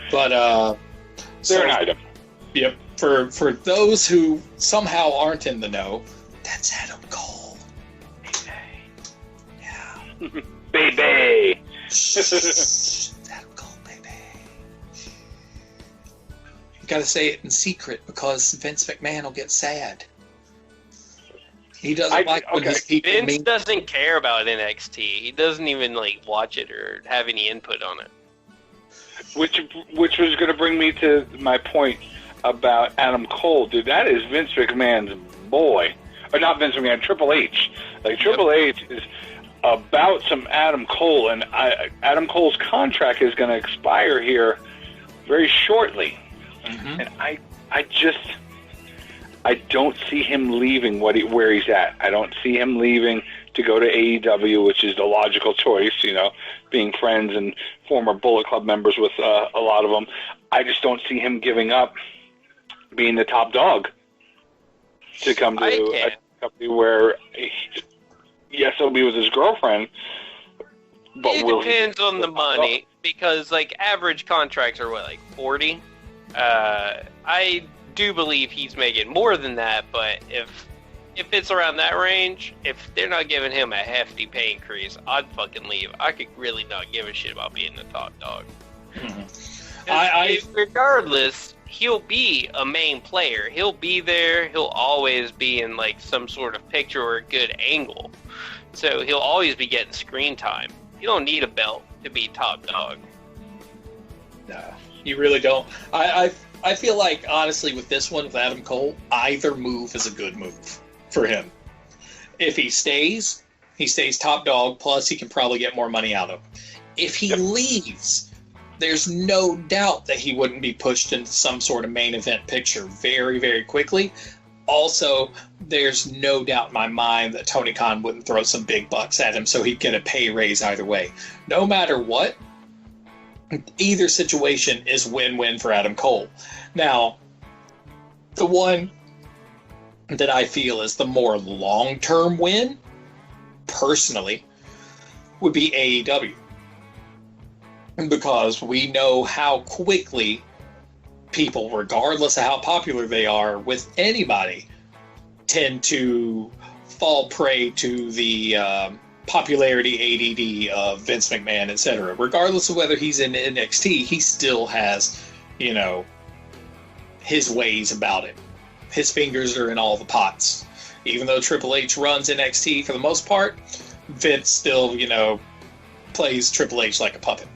But they're an item. Yep. For those who somehow aren't in the know, that's Adam Cole. Yeah. Baby. Adam Cole, baby. You gotta say it in secret because Vince McMahon will get sad. He doesn't when his people Vince doesn't care about NXT. He doesn't even watch it or have any input on it. Which was going to bring me to my point about Adam Cole. Dude, that is Vince McMahon's boy. Or not Vince McMahon, Triple H. Triple H is about some Adam Cole, and Adam Cole's contract is going to expire here very shortly. Mm-hmm. And I don't see him leaving where he's at. I don't see him leaving to go to AEW, which is the logical choice, being friends and former Bullet Club members with a lot of them. I just don't see him giving up being the top dog to come to a company where, yes, he'll be with his girlfriend, but it depends on the money, because average contracts are 40? I do believe he's making more than that, but if it's around that range, if they're not giving him a hefty pay increase, I'd fucking leave. I could really not give a shit about being the top dog. Mm-hmm. Regardless, he'll be a main player. He'll be there. He'll always be in some sort of picture or a good angle. So he'll always be getting screen time. You don't need a belt to be top dog. No, you really don't. I feel like, honestly, with this one, with Adam Cole, either move is a good move for him. If he stays top dog, plus he can probably get more money out of him. If he leaves, there's no doubt that he wouldn't be pushed into some sort of main event picture very, very quickly. Also, there's no doubt in my mind that Tony Khan wouldn't throw some big bucks at him, so he'd get a pay raise either way. No matter what, either situation is win-win for Adam Cole. Now, the one that I feel is the more long-term win, personally, would be AEW. Because we know how quickly people, regardless of how popular they are with anybody, tend to fall prey to the popularity ADD of Vince McMahon, etc. Regardless of whether he's in NXT, he still has, his ways about it. His fingers are in all the pots. Even though Triple H runs NXT for the most part, Vince still, plays Triple H like a puppet.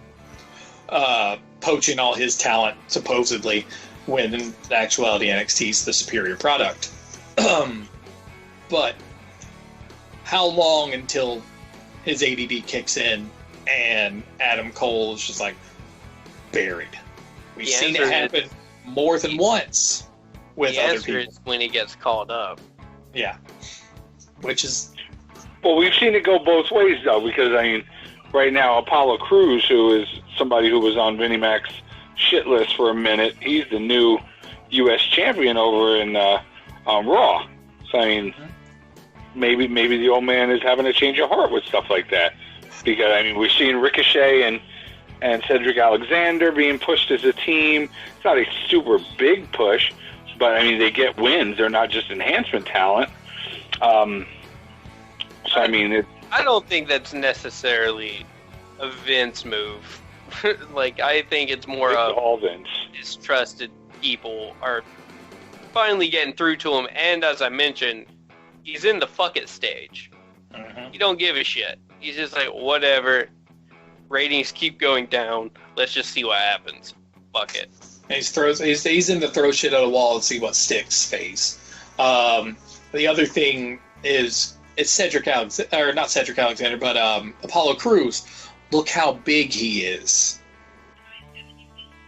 Poaching all his talent, supposedly, when in actuality NXT's the superior product. But how long until his ADD kicks in and Adam Cole is just buried? We've seen it happen more than once with other people. Is when he gets called up. Yeah. Which is... Well, we've seen it go both ways, though, because, right now, Apollo Crews, who is somebody who was on Vinnie Mac's shit list for a minute, he's the new U.S. champion over in on Raw. So, maybe the old man is having a change of heart with stuff like that. Because, we're seeing Ricochet and Cedric Alexander being pushed as a team. It's not a super big push, but, they get wins. They're not just enhancement talent. I don't think that's necessarily a Vince move. I think it's more of all Vince. distrusted people are finally getting through to him, and as I mentioned, he's in the fuck it stage. Mm-hmm. He don't give a shit. He's just like, whatever. Ratings keep going down. Let's just see what happens. Fuck it. He's in the throw shit at a wall and see what sticks phase. The other thing is it's Cedric Alexander, or not Cedric Alexander, but Apollo Crews. Look how big he is.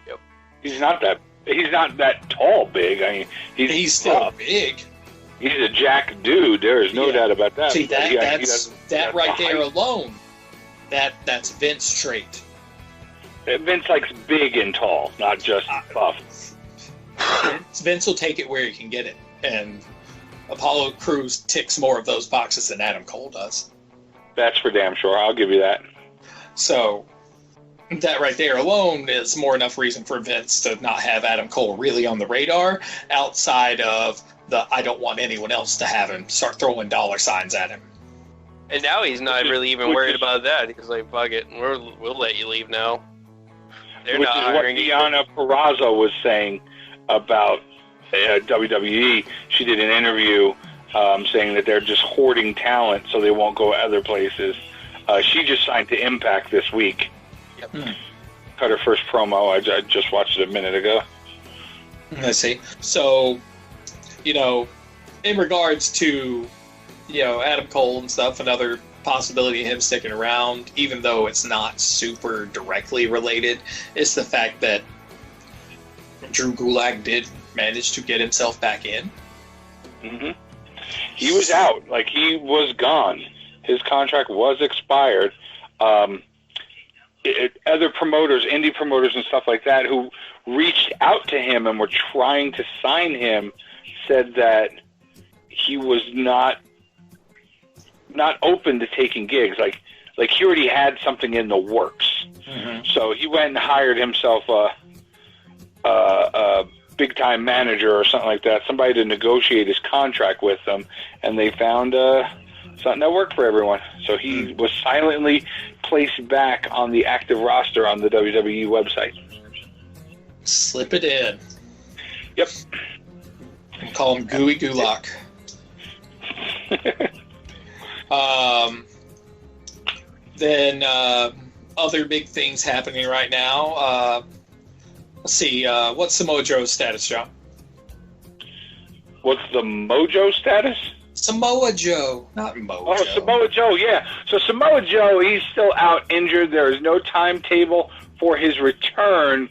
Yep. He's not that tall big. I mean, he's still big. He's a jack dude. There is no doubt about that. See, that right there alone, that's Vince trait. Vince likes big and tall, not just buff. Vince will take it where he can get it, and Apollo Crews ticks more of those boxes than Adam Cole does. That's for damn sure. I'll give you that. So that right there alone is more enough reason for Vince to not have Adam Cole really on the radar, outside of the I don't want anyone else to have him start throwing dollar signs at him. And now he's not really even worried about that. He's like, fuck it, we'll let you leave now. They're Which not is what hiring you. Deonna Purrazzo was saying about WWE. She did an interview saying that they're just hoarding talent so they won't go other places. She just signed to Impact this week. Yep. Cut her first promo. I just watched it a minute ago. I see. So, in regards to, Adam Cole and stuff, another possibility of him sticking around, even though it's not super directly related, is the fact that Drew Gulak did manage to get himself back in. Mm-hmm. He was out. Like, he was gone. His contract was expired. Other promoters, indie promoters and stuff like that, who reached out to him and were trying to sign him, said that he was not open to taking gigs. Like he already had something in the works. Mm-hmm. So he went and hired himself a big-time manager or something like that, somebody to negotiate his contract with them, and they found something that worked for everyone. So he was silently placed back on the active roster on the WWE website. Slip it in. Yep. And call him Gooey Gulak. Then other big things happening right now. Let's see. What's Samoa Joe's status, John? What's the Mojo status? Samoa Joe, not Mojo. Oh, Samoa Joe, yeah. So Samoa Joe, he's still out injured. There is no timetable for his return.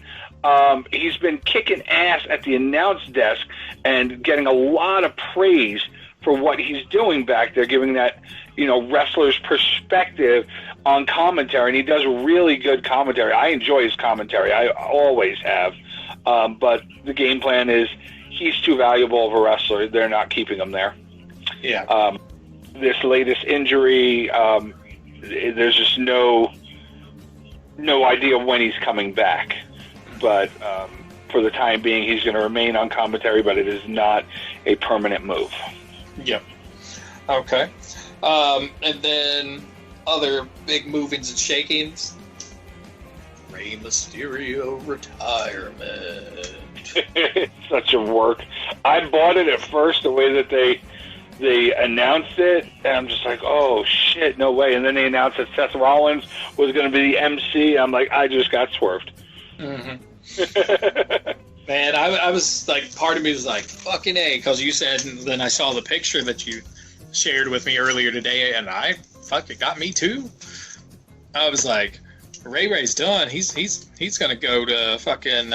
He's been kicking ass at the announce desk and getting a lot of praise for what he's doing back there, giving that, wrestler's perspective on commentary, and he does really good commentary. I enjoy his commentary. I always have. But the game plan is he's too valuable of a wrestler. They're not keeping him there. Yeah. This latest injury, there's just no idea when he's coming back. But for the time being, he's going to remain on commentary, but it is not a permanent move. Yep. Okay. And then other big movings and shakings. Rey Mysterio retirement. It's such a work. I bought it at first the way that they announced it, and I'm just like, oh shit, no way. And then they announced that Seth Rollins was going to be the MC. I'm like, I just got swerved. Mm-hmm. Man, I was like, part of me was like, fucking A, because you said, and then I saw the picture that you shared with me earlier today, and it got me too. I was like, Ray's done. He's gonna go to fucking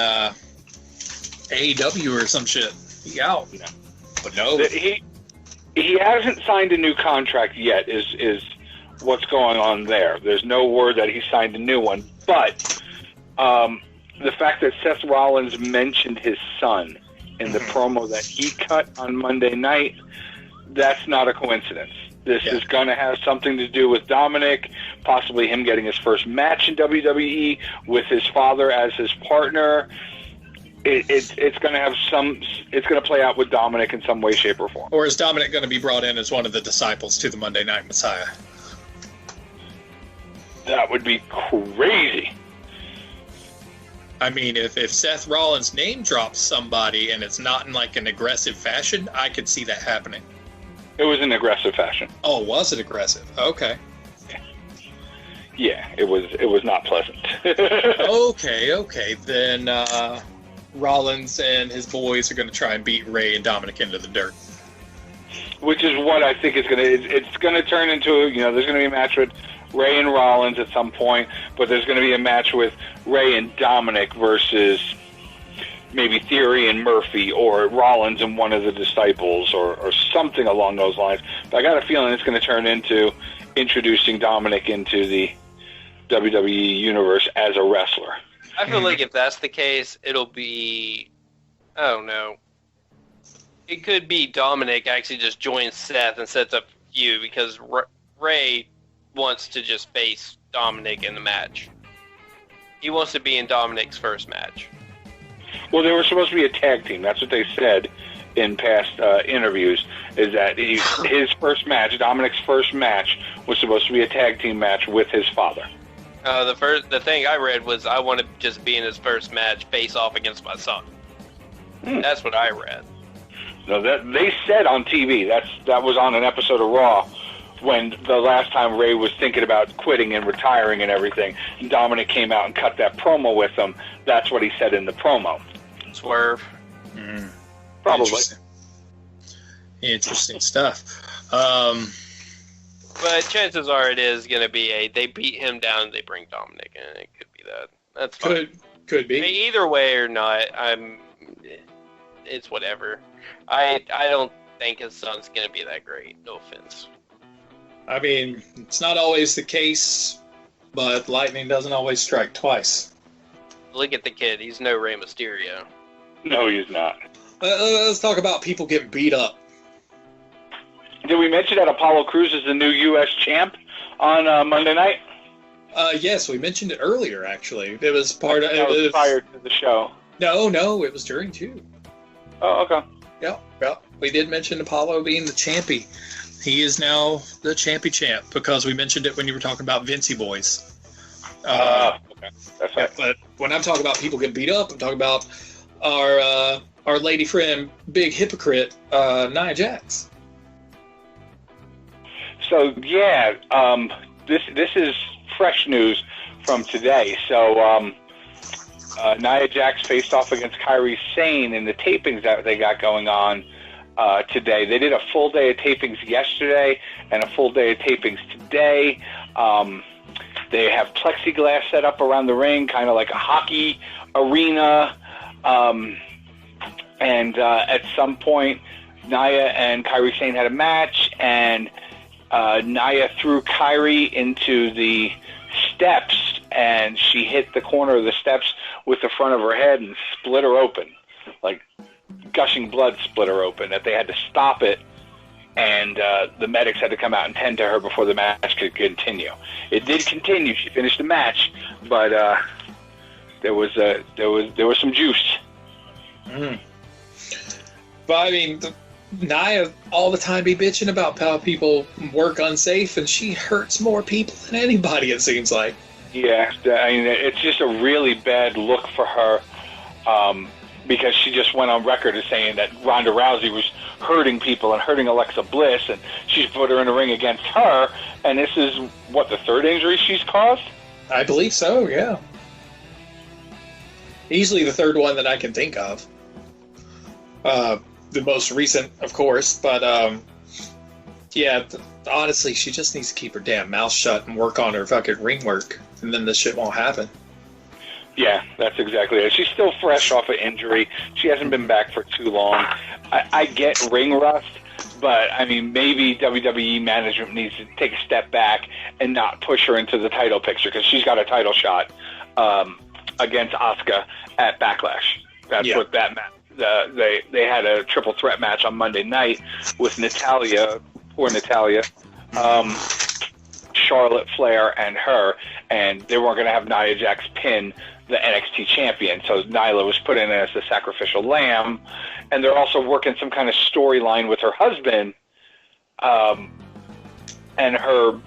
AEW or some shit. He out. Yeah. But no. He hasn't signed a new contract yet, is what's going on there. There's no word that he signed a new one. But the fact that Seth Rollins mentioned his son in the promo that he cut on Monday night, that's not a coincidence. This is going to have something to do with Dominic, possibly him getting his first match in WWE with his father as his partner. It's going to have it's going to play out with Dominic in some way, shape, or form. Or is Dominic going to be brought in as one of the disciples to the Monday Night Messiah? That would be crazy. I mean, if Seth Rollins name drops somebody and it's not in like an aggressive fashion, I could see that happening. It was in aggressive fashion. Oh, was it aggressive? Okay. Yeah, it was not pleasant. Okay. Then Rollins and his boys are going to try and beat Ray and Dominic into the dirt. Which is what I think it's going to turn into, there's going to be a match with Ray and Rollins at some point, but there's going to be a match with Ray and Dominic versus maybe Theory and Murphy, or Rollins and one of the disciples, or something along those lines. But I got a feeling it's going to turn into introducing Dominic into the WWE Universe as a wrestler. I feel like if that's the case, it'll be, I don't know, it could be Dominic actually just joins Seth and sets up a feud because Ray wants to just face Dominic in the match. He wants to be in Dominic's first match. Well, they were supposed to be a tag team. That's what they said in past interviews, is that his first match, Dominic's first match, was supposed to be a tag team match with his father. The thing I read was I want to just be in his first match, face off against my son. That's what I read. No, that they said on TV. That was on an episode of Raw when the last time Ray was thinking about quitting and retiring and everything. And Dominic came out and cut that promo with him. That's what he said in the promo. Swerve. Probably. Interesting stuff. But chances are it is going to be they beat him down and they bring Dominic in. It could be that. That's fine. Could be. Either way or not, it's whatever. I don't think his son's going to be that great. No offense. I mean, it's not always the case, but lightning doesn't always strike twice. Look at the kid. He's no Rey Mysterio. No, he's not. Let's talk about people getting beat up. Did we mention that Apollo Crews is the new U.S. champ on Monday night? Yes, we mentioned it earlier, actually. It was part of... That was prior to the show. No, it was during, too. Oh, okay. Yeah. We did mention Apollo being the champy. He is now the champy champ because we mentioned it when you were talking about Vincey Boys. Okay. That's right. But when I'm talking about people getting beat up, I'm talking about our lady friend, big hypocrite, Nia Jax. So yeah, this is fresh news from today. So Nia Jax faced off against Kairi Sane in the tapings that they got going on today. They did a full day of tapings yesterday and a full day of tapings today. They have plexiglass set up around the ring, kind of like a hockey arena. And at some point, Nia and Kairi Sane had a match, and Nia threw Kairi into the steps, and she hit the corner of the steps with the front of her head and split her open. Like, gushing blood split her open, that they had to stop it, and the medics had to come out and tend to her before the match could continue. It did continue. She finished the match, but there was some juice. But I mean, Nia all the time be bitching about how people work unsafe, and she hurts more people than anybody, it seems like. Yeah, I mean, it's just a really bad look for her, because she just went on record as saying that Ronda Rousey was hurting people and hurting Alexa Bliss, and she's put her in the ring against her, and this is, what, the third injury she's caused? I believe so, yeah. Easily the third one that I can think of. The most recent, of course, but yeah, honestly, she just needs to keep her damn mouth shut and work on her fucking ring work, and then this shit won't happen. Yeah, that's exactly it. She's still fresh off an injury. She hasn't been back for too long. I get ring rust, but I mean, maybe WWE management needs to take a step back and not push her into the title picture, because she's got a title shot against Asuka at Backlash. That's what that meant. They had a triple threat match on Monday night with Natalya, poor Natalya, Charlotte, Flair, and her, and they weren't going to have Nia Jax pin the NXT champion, so Nyla was put in as the sacrificial lamb, and they're also working some kind of storyline with her husband, and her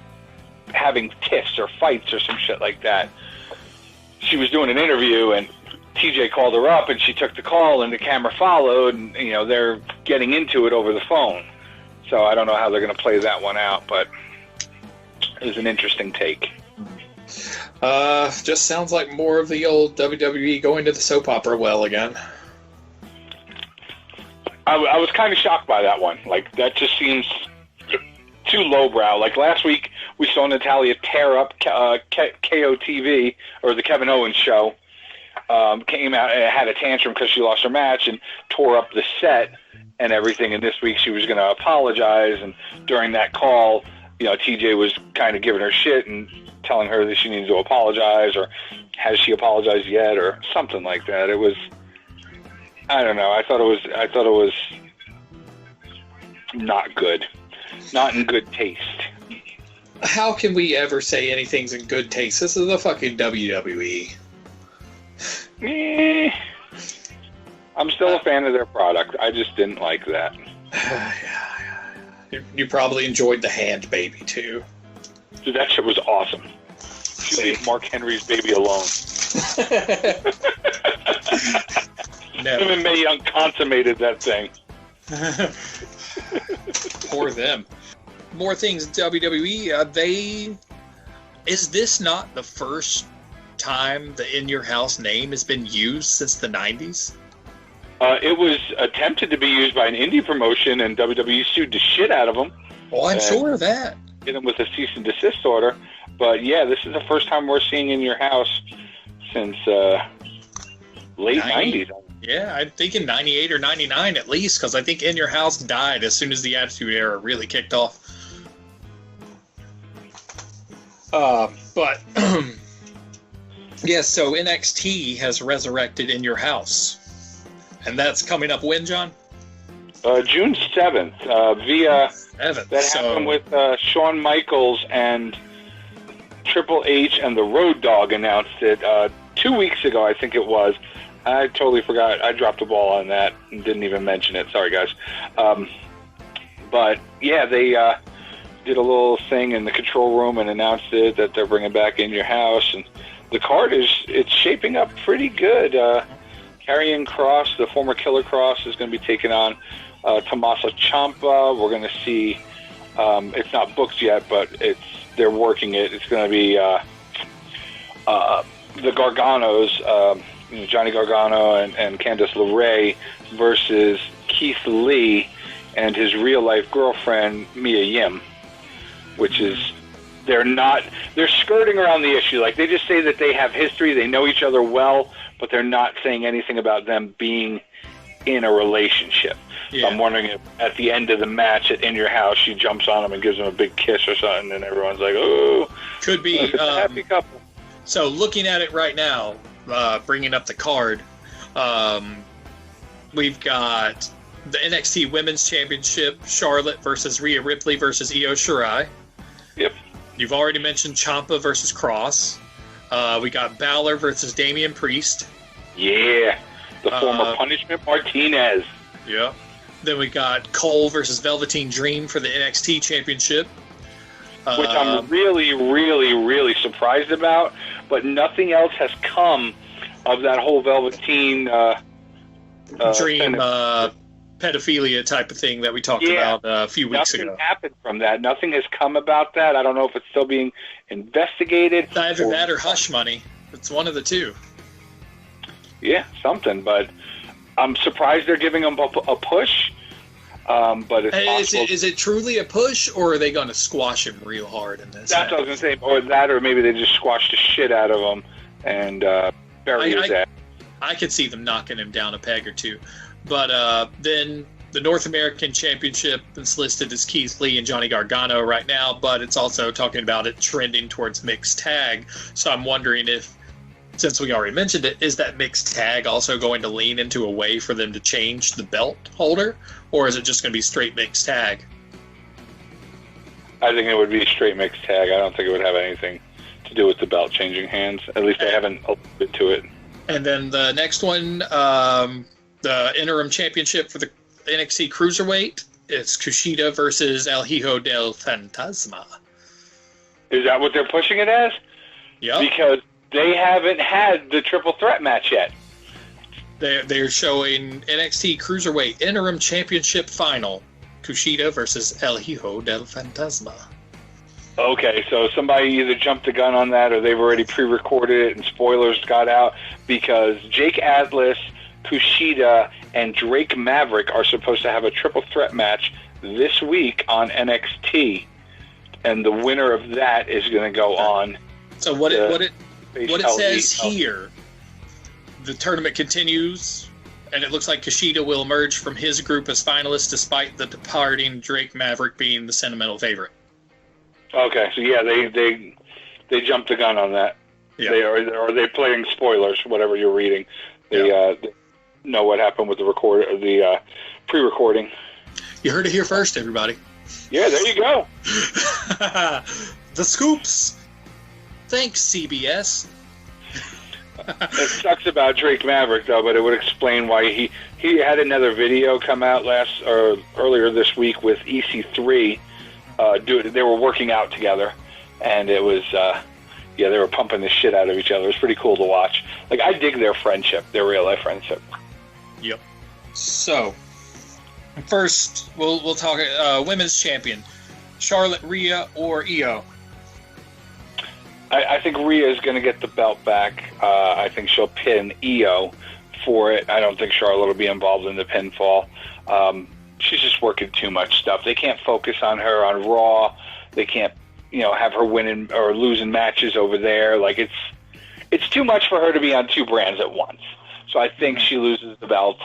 having tiffs or fights or some shit like that. She was doing an interview, and TJ called her up, and she took the call, and the camera followed, and they're getting into it over the phone. So I don't know how they're going to play that one out, but it was an interesting take. Just sounds like more of the old WWE going to the soap opera well again. I was kind of shocked by that one. Like, that just seems too lowbrow. Like, last week we saw Natalya tear up KOTV, or the Kevin Owens show. Came out and had a tantrum because she lost her match and tore up the set and everything. And this week she was going to apologize. And during that call, TJ was kind of giving her shit and telling her that she needs to apologize, or has she apologized yet, or something like that. It was, I don't know. I thought it was not good, not in good taste. How can we ever say anything's in good taste? This is the fucking WWE. I'm still a fan of their product. I just didn't like that. You probably enjoyed the hand baby too. Dude, that shit was awesome. She leave Mark Henry's baby alone. Him and Mae Young consummated that thing. Poor them. More things in WWE. Is this not the first time the In Your House name has been used since the 90s? It was attempted to be used by an indie promotion, and WWE sued the shit out of them. Oh, I'm sure of that. Hit them with a cease and desist order. But yeah, this is the first time we're seeing In Your House since late 90s. Yeah, I'm thinking 98 or 99 at least, because I think In Your House died as soon as the Attitude Era really kicked off. But yeah, so NXT has resurrected In Your House. And that's coming up when, John? June 7th, via... 7th. That happened with Shawn Michaels and Triple H, and the Road Dogg announced it 2 weeks ago, I think it was. I totally forgot. I dropped the ball on that and didn't even mention it. Sorry, guys. But, yeah, they did a little thing in the control room and announced it, that they're bringing back In Your House. And the card it's shaping up pretty good. Karrion Kross, the former Killer Kross, is going to be taking on Tommaso Ciampa. We're going to see, it's not booked yet, but they're working it. It's going to be the Garganos, Johnny Gargano and Candice LeRae versus Keith Lee and his real-life girlfriend, Mia Yim, which is, they're skirting around the issue. Like, they just say that they have history, they know each other well, but they're not saying anything about them being in a relationship. Yeah. So I'm wondering if at the end of the match at In Your House, she jumps on him and gives him a big kiss or something, and everyone's like, oh. Could be. It's a happy couple. So looking at it right now, bringing up the card, we've got the NXT Women's Championship, Charlotte versus Rhea Ripley versus Io Shirai. Yep. You've already mentioned Ciampa versus Cross. We got Balor versus Damian Priest. Yeah, the former Punishment Martinez. Yeah. Then we got Cole versus Velveteen Dream for the NXT Championship. Which I'm really, really, really surprised about, but nothing else has come of that whole Velveteen Dream pedophilia type of thing that we talked about a few weeks ago. Nothing happened from that. Nothing has come about that. I don't know if it's still being investigated. Either that or hush money. It's one of the two. Yeah, something. But I'm surprised they're giving them a push. But it's possible. Is it truly a push, or are they going to squash him real hard in this? That's what I was going to say. Or that, or maybe they just squashed the shit out of him and bury his ass. I could see them knocking him down a peg or two. But then the North American Championship is listed as Keith Lee and Johnny Gargano right now, but it's also talking about it trending towards mixed tag. So I'm wondering if, since we already mentioned it, is that mixed tag also going to lean into a way for them to change the belt holder, or is it just going to be straight mixed tag? I think it would be straight mixed tag. I don't think it would have anything to do with the belt changing hands. At least they haven't alluded to it. And then the next one, the interim championship for the NXT Cruiserweight, it's Kushida versus El Hijo del Fantasma. Is that what they're pushing it as? Yeah. Because they haven't had the triple threat match yet. They're showing NXT Cruiserweight Interim Championship Final. Kushida versus El Hijo del Fantasma. Okay, so somebody either jumped the gun on that or they've already pre-recorded it and spoilers got out because Jake Atlas, Kushida, and Drake Maverick are supposed to have a triple threat match this week on NXT. And the winner of that is going to go on. So what it says here, the tournament continues, and it looks like Kushida will emerge from his group as finalist despite the departing Drake Maverick being the sentimental favorite. Okay, so yeah, they jumped the gun on that. Yeah. Are they playing spoilers? Whatever you're reading, they know what happened with the pre-recording. You heard it here first, everybody. Yeah, there you go. The scoops. Thanks, CBS. It sucks about Drake Maverick though, but it would explain why he had another video come out earlier this week with EC3. They were working out together, and it was they were pumping the shit out of each other. It was pretty cool to watch. Like, I dig their friendship, their real life friendship. Yep. So first we'll talk women's champion, Charlotte, Rhea, or Io. I think Rhea is going to get the belt back. I think she'll pin Io for it. I don't think Charlotte will be involved in the pinfall. She's just working too much stuff. They can't focus on her on Raw. They can't, have her winning or losing matches over there. Like, it's too much for her to be on two brands at once. So I think she loses the belt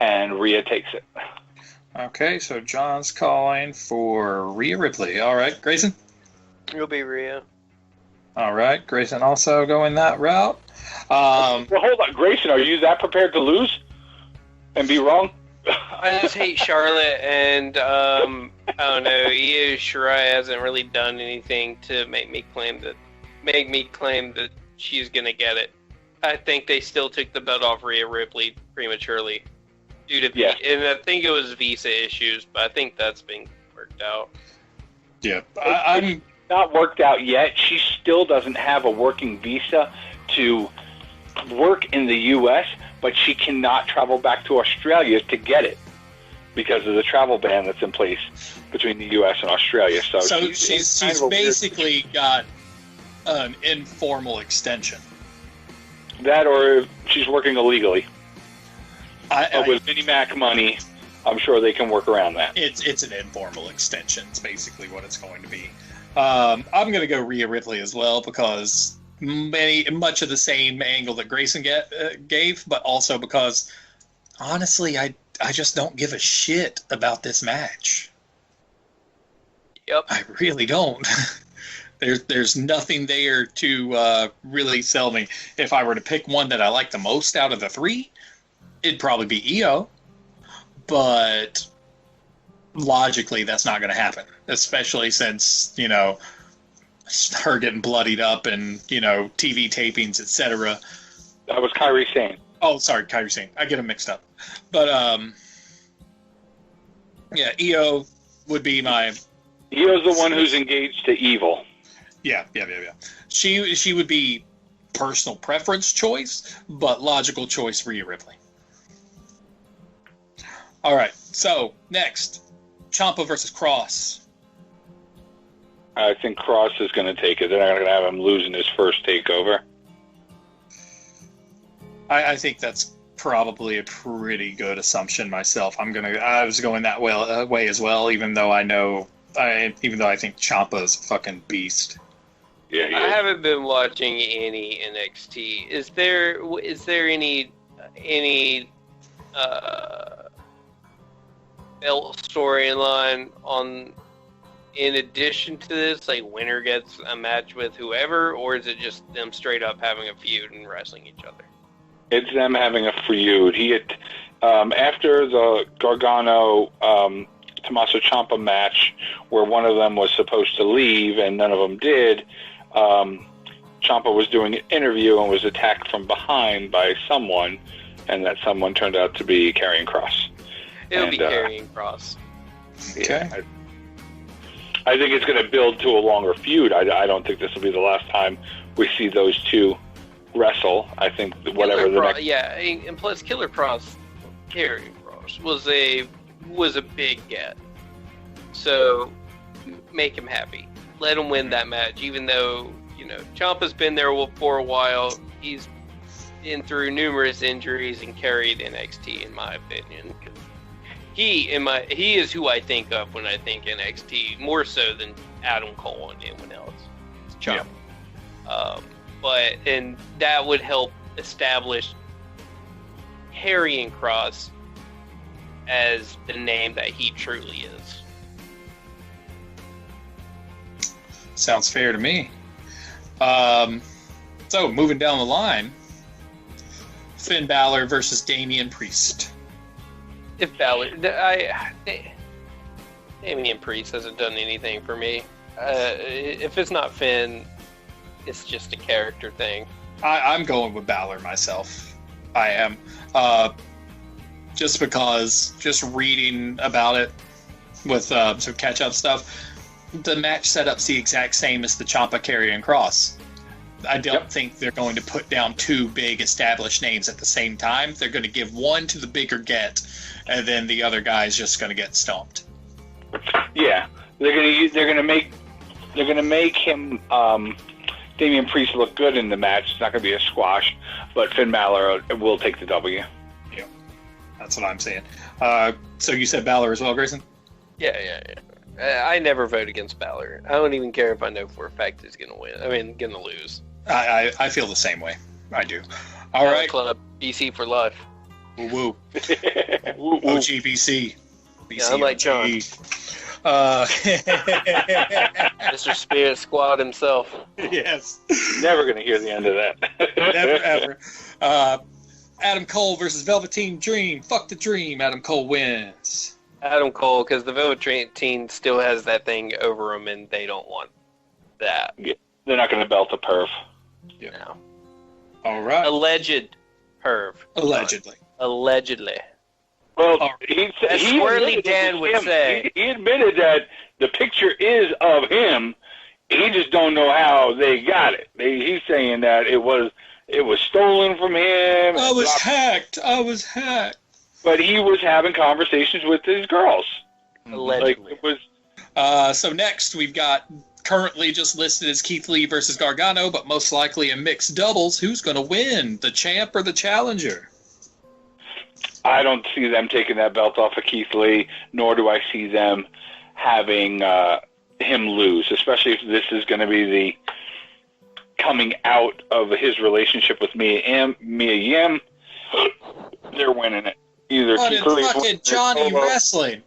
and Rhea takes it. Okay, so John's calling for Rhea Ripley. All right, Grayson? It'll be Rhea. All right, Grayson also going that route. Well, hold on. Grayson, are you that prepared to lose and be wrong? I just hate Charlotte, and I don't know. Io Shirai hasn't really done anything to make me claim that she's gonna get it. I think they still took the belt off Rhea Ripley prematurely due to and I think it was visa issues, but I think that's been worked out. Yeah, I'm not worked out yet. She still doesn't have a working visa to work in the U.S., but she cannot travel back to Australia to get it because of the travel ban that's in place between the U.S. and Australia. So she's basically got an informal extension. That, or she's working illegally. With Mini-Mac money, I'm sure they can work around that. It's an informal extension. It's basically what it's going to be. I'm going to go Rhea Ripley as well because much of the same angle that Grayson gave, but also because, honestly, I just don't give a shit about this match. Yep. I really don't. There's nothing there to really sell me. If I were to pick one that I like the most out of the three, it'd probably be Io. But logically, that's not going to happen, especially since, her getting bloodied up and, TV tapings, etc. That was Kairi Sane. Oh, sorry, Kairi Sane. I get them mixed up. But, Io would be my... Io's the one who's engaged to Evil. Yeah. She would be personal preference choice, but logical choice Rhea Ripley. All right, so next, Ciampa versus Cross. I think Cross is going to take it. They're not going to have him losing his first takeover. I think that's probably a pretty good assumption myself. I was going that way as well, even though I think Ciampa is a fucking beast. Yeah, I haven't been watching any NXT. Is there any belt storyline on in addition to this, like winner gets a match with whoever, or is it just them straight up having a feud and wrestling each other? It's them having a feud. After the Gargano Tommaso Ciampa match, where one of them was supposed to leave and none of them did, Ciampa was doing an interview and was attacked from behind by someone, and that someone turned out to be Karrion Kross. It'll be Karrion Kross. Okay. Yeah, I think it's going to build to a longer feud. I don't think this will be the last time we see those two wrestle. I think whatever the next. Yeah, and plus Killer Cross, Karrion Cross was a big get. So make him happy. Let him win that match, even though Ciampa's been there for a while. He's been through numerous injuries and carried NXT, in my opinion. He is who I think of when I think NXT, more so than Adam Cole and anyone else. It's Ciampa. And that would help establish Karrion Cross as the name that he truly is. Sounds fair to me. So, moving down the line, Finn Balor versus Damian Priest. If Balor... Damian Priest hasn't done anything for me. If it's not Finn, it's just a character thing. I'm going with Balor myself. I am. Just because, just reading about it with some catch-up stuff, the match setup's the exact same as the Ciampa Karrion Cross. I don't think they're going to put down two big established names at the same time. They're going to give one to the bigger get, and then the other guy's just going to get stomped. Yeah, they're gonna make him Damian Priest look good in the match. It's not gonna be a squash, but Finn Balor will take the W. Yeah, that's what I'm saying. So you said Balor as well, Grayson? Yeah. I never vote against Balor. I don't even care if I know for a fact he's gonna win. Gonna lose. I feel the same way. I do. All right. Club BC for life. Woo woo. OGBC. Yeah, I'm like John. Mr. Spirit Squad himself. Yes. Never going to hear the end of that. Never, ever. Adam Cole versus Velveteen Dream. Fuck the Dream. Adam Cole wins. Adam Cole, because the Velveteen still has that thing over him, and they don't want that. Yeah, they're not going to belt a perv. Yeah. No. All right. Alleged perv. Allegedly. Well, as Squirrely Dan would say. He admitted that the picture is of him. He just don't know how they got it. He's saying that it was stolen from him. I was hacked. But he was having conversations with his girls. Allegedly. So next we've got currently just listed as Keith Lee versus Gargano, but most likely a mixed doubles. Who's going to win, the champ or the challenger? I don't see them taking that belt off of Keith Lee, nor do I see them having him lose, especially if this is going to be the coming out of his relationship with Mia Yim. They're winning it. Either Keith Lee's fucking Johnny Wrestling.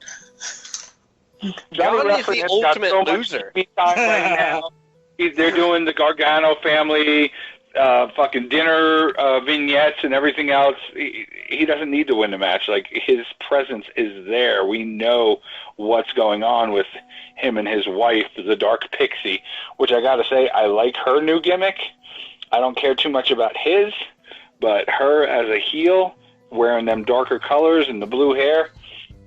Johnny is the ultimate loser. Right now. They're doing the Gargano family fucking dinner vignettes and everything else. He doesn't need to win the match. Like, his presence is there. We know what's going on with him and his wife, the Dark Pixie, which I gotta say, I like her new gimmick. I don't care too much about his, but her as a heel, wearing them darker colors and the blue hair,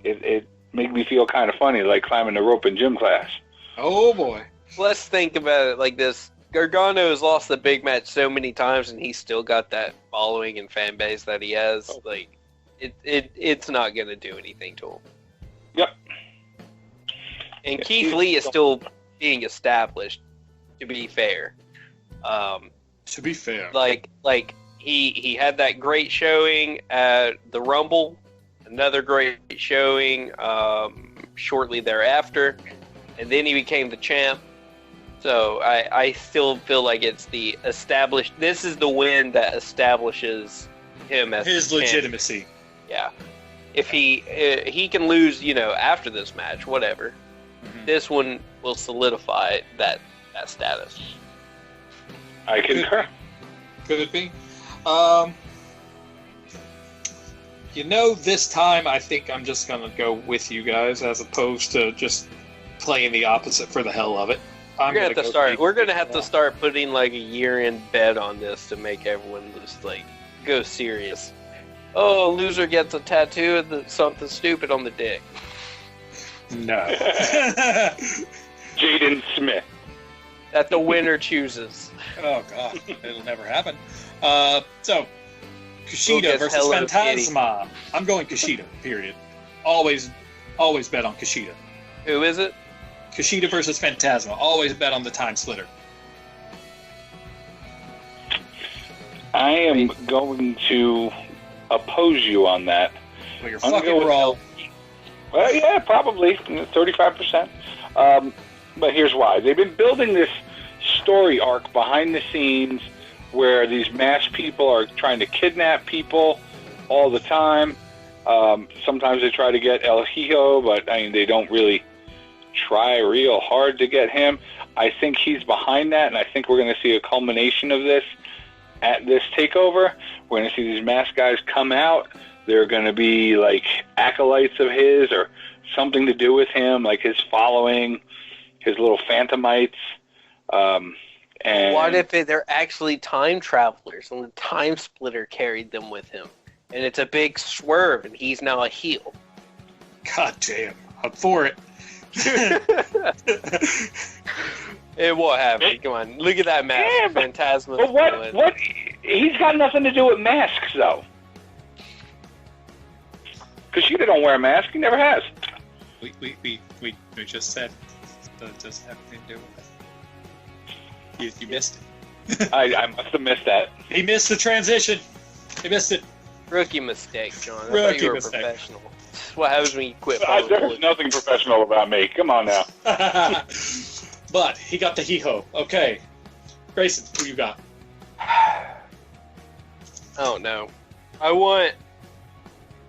it made me feel kind of funny, like climbing the rope in gym class. Oh boy. Let's think about it like this. Gargano has lost the big match so many times, and he's still got that following and fan base that he has. Like, it's not going to do anything to him. Yep. And Keith Lee is still being established, to be fair. Like he had that great showing at the Rumble, another great showing shortly thereafter, and then he became the champ. So I still feel like it's the established. This is the win that establishes him as his legitimacy. Yeah, if he can lose, after this match, whatever. Mm-hmm. This one will solidify that status. I concur. Could it be? This time I think I'm just gonna go with you guys as opposed to just playing the opposite for the hell of it. We're gonna have to start putting like a year-end bet on this to make everyone just like go serious. Oh, loser gets a tattoo of something stupid on the dick. No. Jaden Smith. that the winner chooses. Oh God, it'll never happen. So Kushida Lucas, versus Hello Phantasma. I'm going Kushida. Period. Always bet on Kushida. Who is it? Kushida versus Phantasma. Always bet on the Time Splitter. I am going to oppose you on that. Well, you're I'm fucking going with wrong. Well, yeah, probably 35%. But here's why: they've been building this story arc behind the scenes where these masked people are trying to kidnap people all the time. Sometimes they try to get El Hijo, but I mean they don't really try real hard to get him. I think he's behind that, and I think we're going to see a culmination of this at this takeover. We're going to see these masked guys come out. They're going to be like acolytes of his or something to do with him, like his following, his little phantomites. And What if they're actually time travelers and the time splitter carried them with him? And it's a big swerve and he's now a heel. God damn, I'm for it. It won't happen. Come on, look at that mask. Yeah, Phantasma. But what? He's got nothing to do with masks, though. Kushida don't wear a mask. He never has. We just said it doesn't have anything to do with it. You missed it. I must have missed that. He missed the transition. He missed it. Rookie mistake, John. I thought Rookie you were mistake. a professional. That's what happens when you quit following There's bullets. nothing professional about me. Come on now. But he got the hee-ho. Okay. Grayson, who you got? Oh no. I want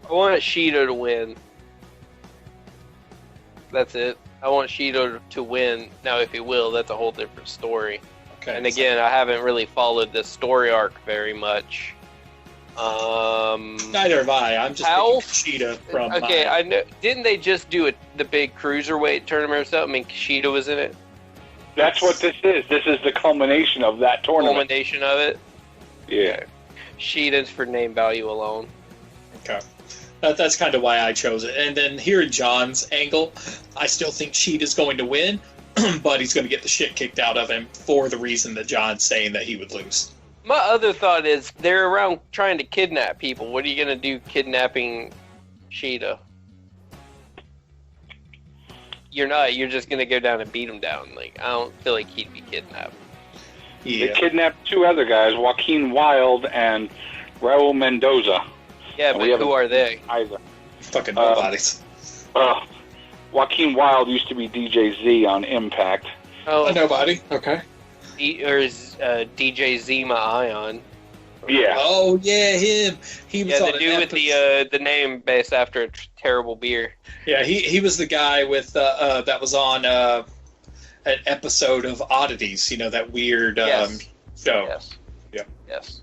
Shido to win. That's it. I want Shido to win. Now, if he will, that's a whole different story. Okay. And again, I haven't really followed this story arc very much. Neither have I. I'm just thinking Kushida from. Okay, I know. Didn't they just do the big cruiserweight tournament or something? And Kushida was in it. That's what this is. This is the culmination of that tournament. Culmination of it. Yeah. Shida's for name value alone. Okay. That's kind of why I chose it. And then here in John's angle, I still think Shida's going to win, but he's going to get the shit kicked out of him for the reason that John's saying that he would lose. My other thought is they're around trying to kidnap people. What are you going to do kidnapping Shida? You're not. You're just going to go down and beat him down. Like, I don't feel like he'd be kidnapped. Yeah. They kidnapped two other guys, Joaquin Wilde and Raul Mendoza. Yeah, but who are they? Either. Fucking nobodies. Joaquin Wilde used to be DJ Z on Impact. Oh, Nobody. Okay. or is DJ Zima Ion? Yeah. Oh yeah, him. He was Yeah, on the dude with the name based after a terrible beer. Yeah, he was the guy with that was on an episode of Oddities. You know, that weird Yes. show. Yes. Yeah. Yes.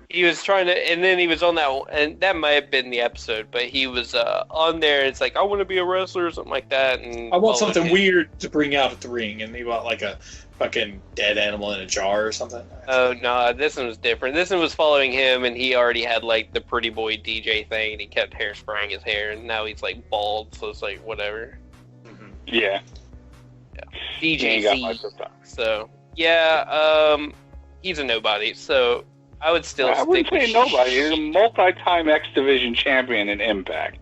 He was trying to, and then he was on that, and that might have been the episode, but he was on there. It's like, I want to be a wrestler or something like that. And I want something weird to bring out at the ring, and he want like a fucking dead animal in a jar or something. Oh no, this one was different. This one was following him, and he already had like the pretty boy DJ thing, and he kept hairspraying his hair, and now he's like bald, so it's like whatever. Mm-hmm. Yeah. DJ got Z. much of that. So yeah, he's a nobody. So I would still. I wouldn't stick say with nobody. He's a multi-time X Division champion in Impact.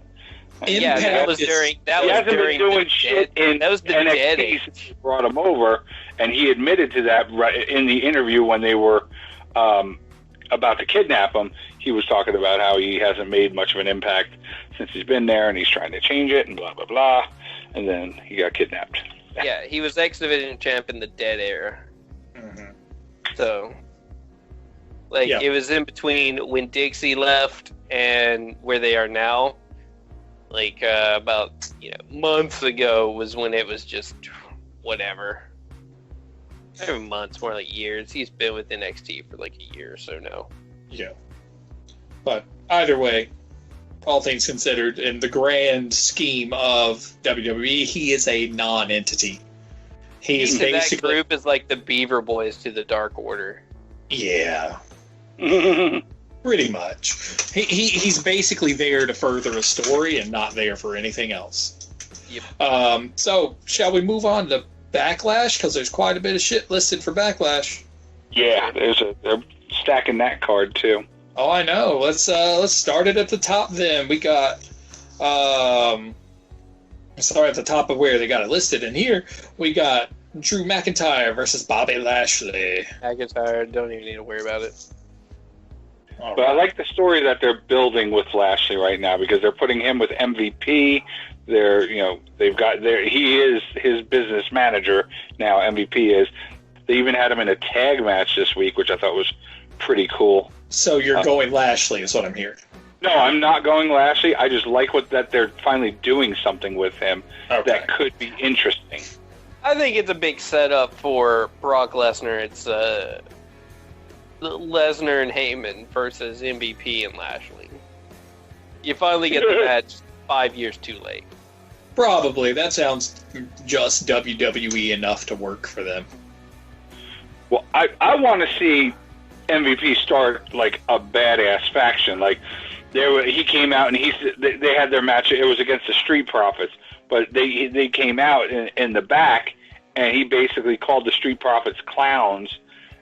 Yeah, that was during. That He was hasn't during been doing the shit dead, in that was the dead NXT age. since he brought him over, and he admitted to that right in the interview when they were about to kidnap him. He was talking about how he hasn't made much of an impact since he's been there, and he's trying to change it, and blah blah blah. And then he got kidnapped. Yeah, he was X Division champ in the dead era. Mm-hmm. So, like, Yeah. it was in between when Dixie left and where they are now. Like, about, months ago was when it was just whatever. Not even months, more like years. He's been with NXT for like a year or so now. Yeah. But either way, all things considered, in the grand scheme of WWE, he is a non-entity. He is That basically group is like the Beaver Boys to the Dark Order. yeah, pretty much. He's basically there to further a story and not there for anything else. Yep. So shall we move on to Backlash? Because there's quite a bit of shit listed for Backlash. Yeah, they're stacking that card too. Oh, I know. Let's start it at the top then. We got start at the top of where they got it listed. And here we got Drew McIntyre versus Bobby Lashley. McIntyre, don't even need to worry about it. All But I right. like the story that they're building with Lashley right now because they're putting him with MVP. He is his business manager now. MVP is. They even had him in a tag match this week, which I thought was pretty cool. So you're going Lashley is what I'm hearing. No, I'm not going Lashley. I just like that they're finally doing something with him that could be interesting. I think it's a big setup for Brock Lesnar. It's Lesnar and Heyman versus MVP and Lashley. You finally get the match 5 years too late. Probably. That sounds just WWE enough to work for them. Well, I want to see MVP start like a badass faction. Like he came out and they had their match. It was against the Street Profits, but they came out in the back, and he basically called the Street Profits clowns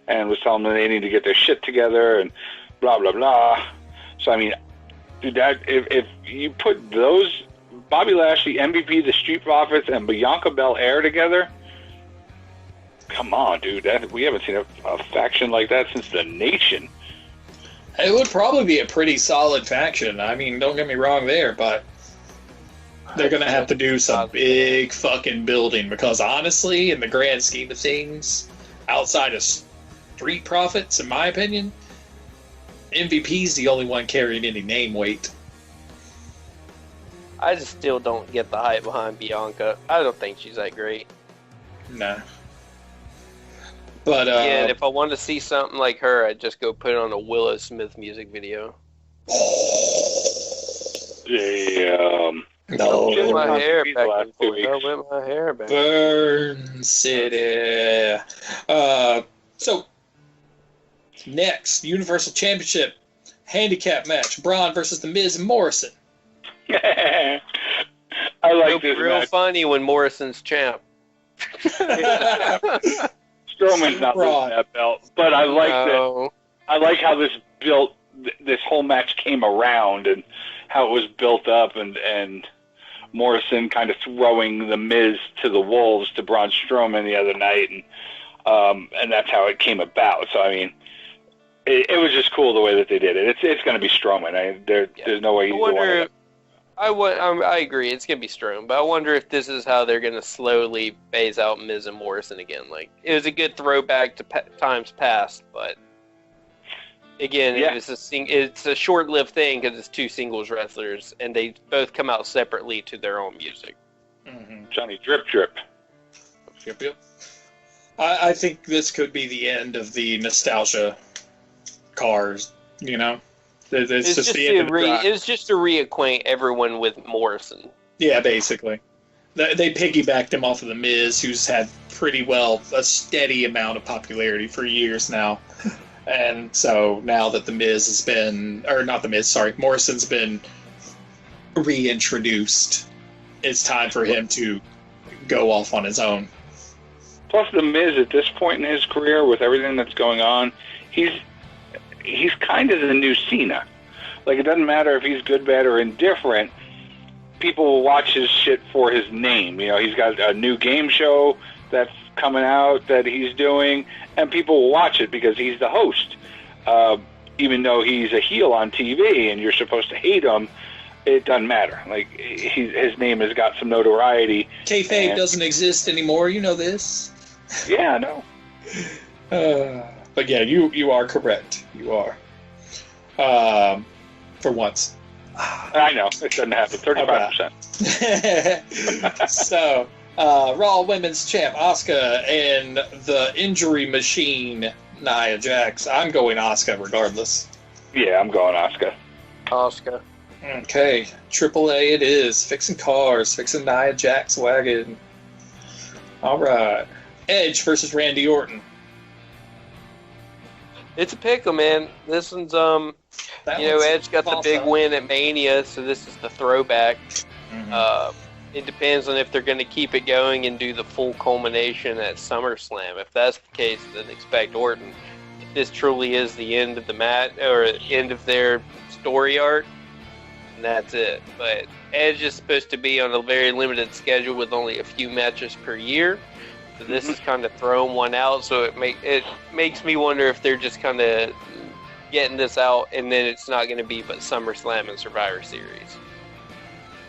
and was telling them they need to get their shit together and blah blah blah. So I mean, dude, that if you put those Bobby Lashley, MVP, the Street Profits, and Bianca Belair together. Come on, dude. We haven't seen a faction like that since the Nation. It would probably be a pretty solid faction. I mean, don't get me wrong there, but they're going to have to do some big fucking building because honestly, in the grand scheme of things, outside of Street Profits, in my opinion, MVP's the only one carrying any name weight. I just still don't get the hype behind Bianca. I don't think she's that great. Nah. But yeah, if I wanted to see something like her, I'd just go put it on a Willow Smith music video. Damn. No. Whip my hair The back last and 2 forth. weeks. I'll whip my hair back. Burn City. So, next, Universal Championship handicap match. Braun versus The Miz and Morrison. I like this real match. funny when Morrison's champ. Strowman's not losing that belt, but I like that. I like how this whole match came around and how it was built up, and Morrison kind of throwing the Miz to the wolves to Braun Strowman the other night, and that's how it came about. So I mean, it was just cool the way that they did it. It's going to be Strowman. There's no way he's the one. I agree. It's gonna be Strowman, but I wonder if this is how they're gonna slowly phase out Miz and Morrison again. Like it was a good throwback to times past, but again, it's a short-lived thing because it's two singles wrestlers, and they both come out separately to their own music. Mm-hmm. Johnny Drip Drip. Yep. I think this could be the end of the nostalgia cars. You know. It's just the end of the drive. It was just to reacquaint everyone with Morrison. Yeah, basically. They piggybacked him off of The Miz, who's had pretty well a steady amount of popularity for years now. And so now that Morrison's been reintroduced, it's time for him to go off on his own. Plus, The Miz at this point in his career, with everything that's going on, he's kind of the new Cena. Like, it doesn't matter if he's good, bad, or indifferent. People will watch his shit for his name. You know, he's got a new game show that's coming out that he's doing, and people will watch it because he's the host. Even though he's a heel on TV and you're supposed to hate him, it doesn't matter. Like, his name has got some notoriety. Kayfabe doesn't exist anymore. You know this. Yeah, I know. But yeah, you are correct. You are. For once. I know. It doesn't happen. 35%. So, Raw Women's Champ, Asuka, and the injury machine, Nia Jax. I'm going Asuka regardless. Yeah, I'm going Asuka. Asuka. Okay. AAA it is. Fixing cars. Fixing Nia Jax wagon. All right. Edge versus Randy Orton. It's a pickle, man. This one's Edge got the big win at Mania, so this is the throwback. Mm-hmm. it depends on if they're going to keep it going and do the full culmination at SummerSlam. If that's the case, then expect Orton. If this truly is the end of the match or end of their story arc, and that's it. But Edge is supposed to be on a very limited schedule with only a few matches per year. So this is kind of throwing one out. So it makes me wonder if they're just kind of getting this out, and then it's not going to be but SummerSlam and Survivor Series.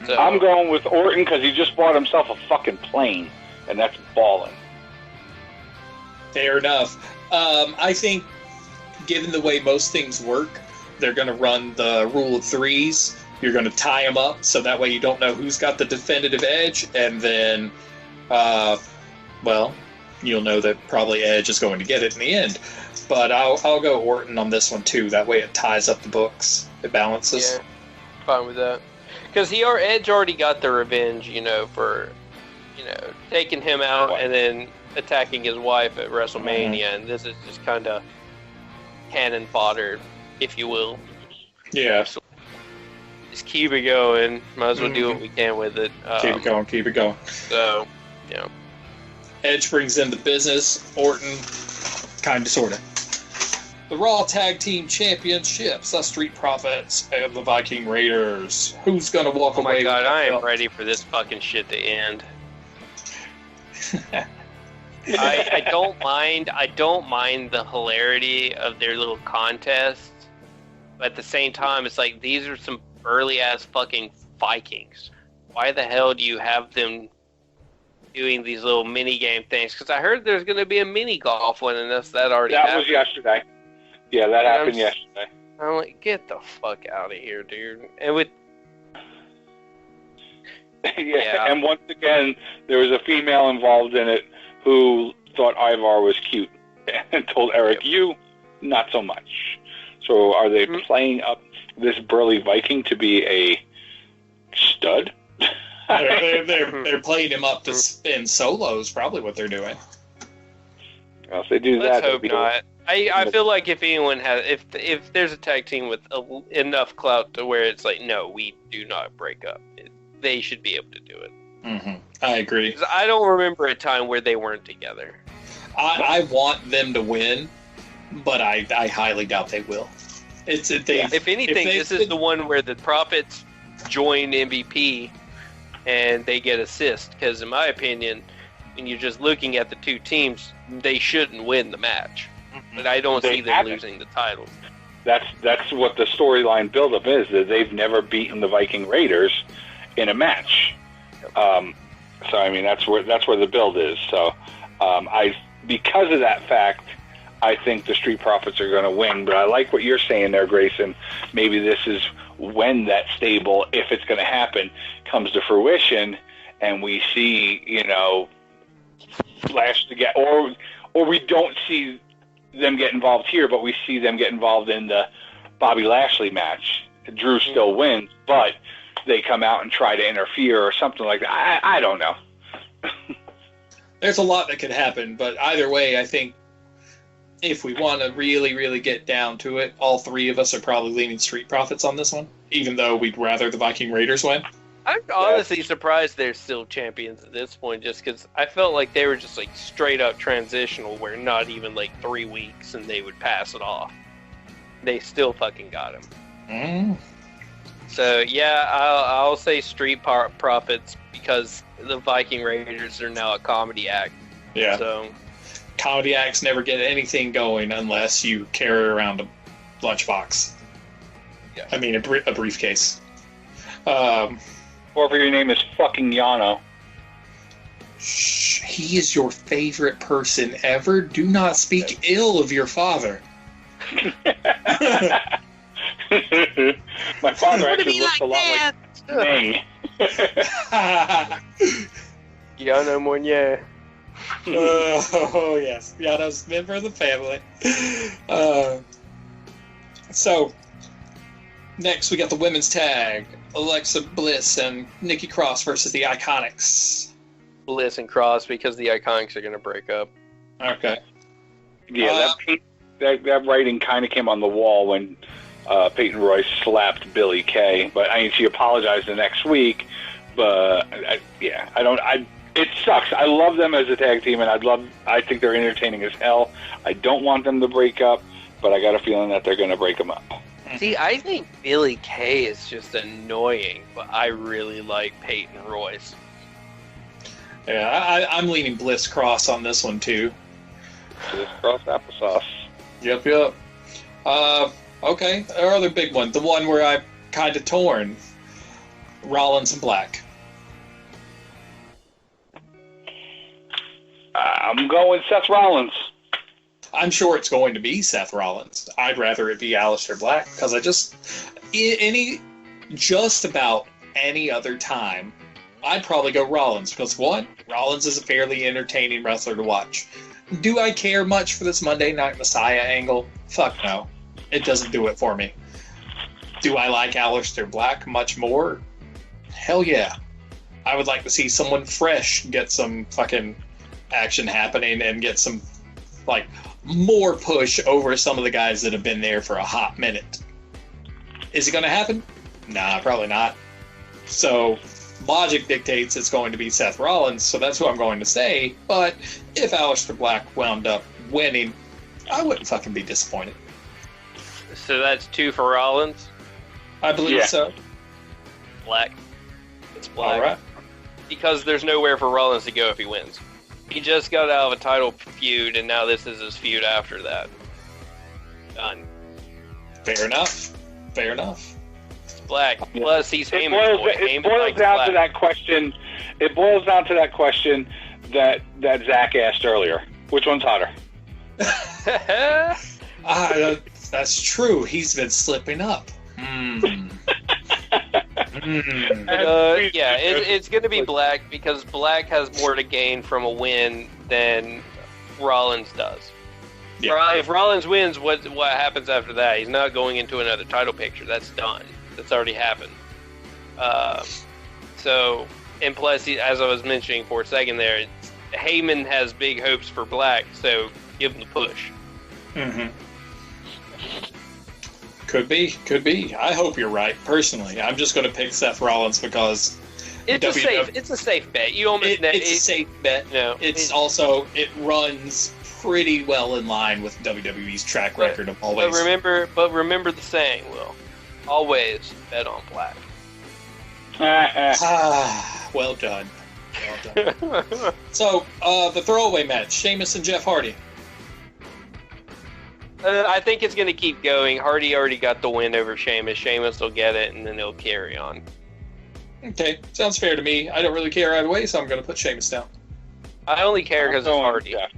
So, I'm going with Orton because he just bought himself a fucking plane, and that's balling. Fair enough. I think, given the way most things work, they're going to run the rule of threes. You're going to tie them up, so that way you don't know who's got the definitive edge, and then, you'll know that probably Edge is going to get it in the end. But I'll go Orton on this one, too. That way it ties up the books. It balances. Yeah, fine with that. Because Edge already got the revenge, for, taking him out and then attacking his wife at WrestleMania, and this is just kind of cannon fodder, if you will. Yeah. So just keep it going. Might as well do what we can with it. Keep it going. So, yeah. Edge brings in the business. Orton, kind of, sort of. The Raw Tag Team Championships, the Street Profits and the Viking Raiders. Who's going to walk away? Oh my god, with I am belt? ready for this fucking shit to end. I don't mind the hilarity of their little contests, but at the same time, it's like, these are some burly ass fucking Vikings. Why the hell do you have them doing these little mini game things? Because I heard there's going to be a mini golf one, and that already happened. That was yesterday. Yeah, that happened yesterday. I'm like, get the fuck out of here, dude. And with yeah, and once again, there was a female involved in it who thought Ivar was cute and told Eric, you, not so much. So are they playing up this burly Viking to be a stud? They're playing him up to spin solos, probably what they're doing. Well, if they do Let's that, hope not. I feel like if anyone has, if there's a tag team with enough clout to where it's like, no, we do not break up, they should be able to do it. Mm-hmm. I agree. 'Cause I don't remember a time where they weren't together. I want them to win, but I highly doubt they will. If anything, this is the one where the Profits join MVP and they get assist. Because in my opinion, when you're just looking at the two teams, they shouldn't win the match. But I don't see them losing the titles. That's what the storyline buildup is. That they've never beaten the Viking Raiders in a match. So I mean, that's where the build is. So because of that fact, I think the Street Profits are going to win. But I like what you're saying there, Grayson. Maybe this is when that stable, if it's going to happen, comes to fruition, and we see, Flash to get, or we don't see them get involved here, but we see them get involved in the Bobby Lashley match. Drew still wins, but they come out and try to interfere or something like that. I don't know. There's a lot that could happen, but either way, I think if we want to really, really get down to it, all three of us are probably leaning Street Profits on this one, even though we'd rather the Viking Raiders win. I'm honestly surprised they're still champions at this point, just because I felt like they were just like straight up transitional, where not even like 3 weeks and they would pass it off. They still fucking got him. Mm. So yeah, I'll say Street Profits because the Viking Raiders are now a comedy act. Yeah. So comedy acts never get anything going unless you carry around a lunchbox. Yeah. I mean, a briefcase. Or if your name is fucking Yano. Shh, he is your favorite person ever. Do not speak ill of your father. My father actually looks a lot like Ming. Yano Mounier. Oh, yes. Yano's a member of the family. So, next we got the women's tag. Alexa Bliss and Nikki Cross versus the Iconics. Bliss and Cross because the Iconics are going to break up. Okay. Yeah, that writing kind of came on the wall when Peyton Royce slapped Billie Kay. But I mean, she apologized the next week, But I don't. It sucks. I love them as a tag team, and I think they're entertaining as hell. I don't want them to break up, but I got a feeling that they're going to break them up. See, I think Billy Kay is just annoying, but I really like Peyton Royce. Yeah, I'm leaning Bliss Cross on this one too. Bliss Cross applesauce. Yep. Okay, our other big one, the one where I'm kind of torn. Rollins and Black. I'm going Seth Rollins. I'm sure it's going to be Seth Rollins. I'd rather it be Aleister Black because just about any other time, I'd probably go Rollins because one, Rollins is a fairly entertaining wrestler to watch. Do I care much for this Monday Night Messiah angle? Fuck no. It doesn't do it for me. Do I like Aleister Black much more? Hell yeah. I would like to see someone fresh get some fucking action happening and get some, like, more push over some of the guys that have been there for a hot minute. Is it going to happen? Nah, probably not. So, logic dictates it's going to be Seth Rollins, so that's who I'm going to say. But if Aleister Black wound up winning, I wouldn't fucking be disappointed. So that's 2 for Rollins? I believe so. Black. It's Black. All right. Because there's nowhere for Rollins to go if he wins. He just got out of a title feud, and now this is his feud after that. Done. Fair enough. It's Black. Plus, he's It boils down to that question. It boils down to that question that Zach asked earlier. Which one's hotter? That's true. He's been slipping up. It's going to be Black because Black has more to gain from a win than Rollins does. Yeah. If Rollins wins, what happens after that? He's not going into another title picture. That's done. That's already happened. And plus, as I was mentioning for a second there, Heyman has big hopes for Black, so give him the push. Mm-hmm. Could be. I hope you're right. Personally, I'm just going to pick Seth Rollins because it's a safe bet. You almost it's a safe bet. No, it runs pretty well in line with WWE's track record of always. But remember the saying, Will. Always bet on Black. Well done. So, the throwaway match: Sheamus and Jeff Hardy. I think it's going to keep going. Hardy already got the win over Sheamus. Sheamus will get it, and then he'll carry on. Okay, sounds fair to me. I don't really care either way, so I'm going to put Sheamus down. I only care because it's Hardy. Jeff.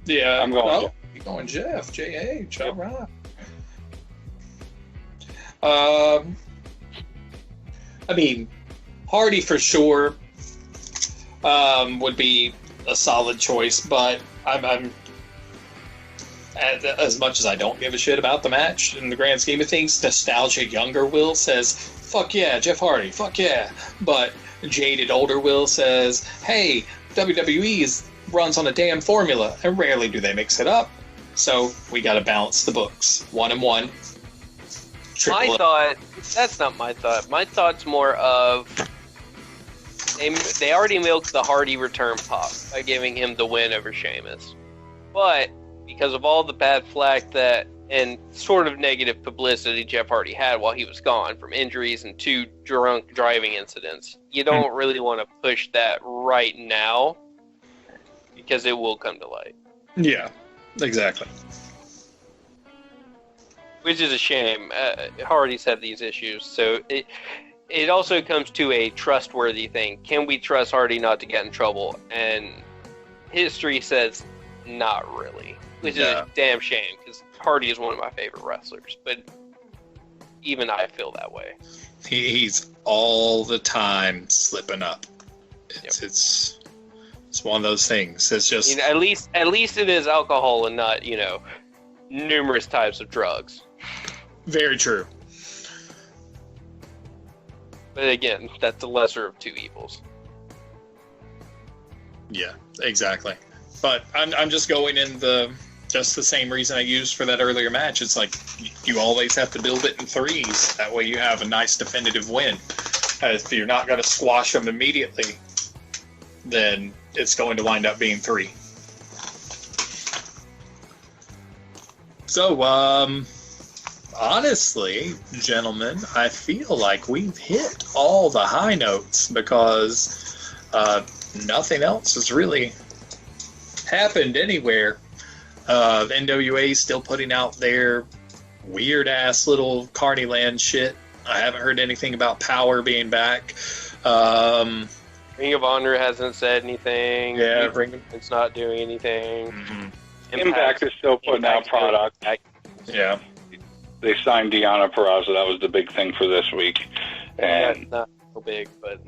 Yeah, I'm going. Jeff. You're going Jeff. JH. All right. I mean, Hardy for sure would be a solid choice, but I'm as much as I don't give a shit about the match in the grand scheme of things, nostalgia younger Will says, fuck yeah, Jeff Hardy, fuck yeah. But jaded older Will says, hey, WWE runs on a damn formula, and rarely do they mix it up. So we got to balance the books. 1-1. That's not my thought. My thought's more of they already milked the Hardy return pop by giving him the win over Sheamus. But because of all the bad flack and sort of negative publicity Jeff Hardy had while he was gone from injuries and 2 drunk driving incidents, you don't really want to push that right now because it will come to light. Yeah, exactly. Which is a shame. Hardy's had these issues, so it also comes to a trustworthy thing. Can we trust Hardy not to get in trouble? And history says not really. Which is a damn shame, because Hardy is one of my favorite wrestlers. But even I feel that way. He's all the time slipping up. It's one of those things. It's just at least it is alcohol and not numerous types of drugs. Very true. But again, that's the lesser of 2 evils. Yeah, exactly. But I'm just going in just the same reason I used for that earlier match. It's like you always have to build it in 3s. That way you have a nice definitive win. If you're not going to squash them immediately, then it's going to wind up being 3. So, honestly, gentlemen, I feel like we've hit all the high notes because nothing else has really happened anywhere. NWA is still putting out their weird-ass little Carneyland shit. I haven't heard anything about Power being back. Ring of Honor hasn't said anything. Yeah, it's not doing anything. Mm-hmm. Impact is still putting out product. Yeah. They signed Deonna Purrazzo. That was the big thing for this week. And That's not so big, but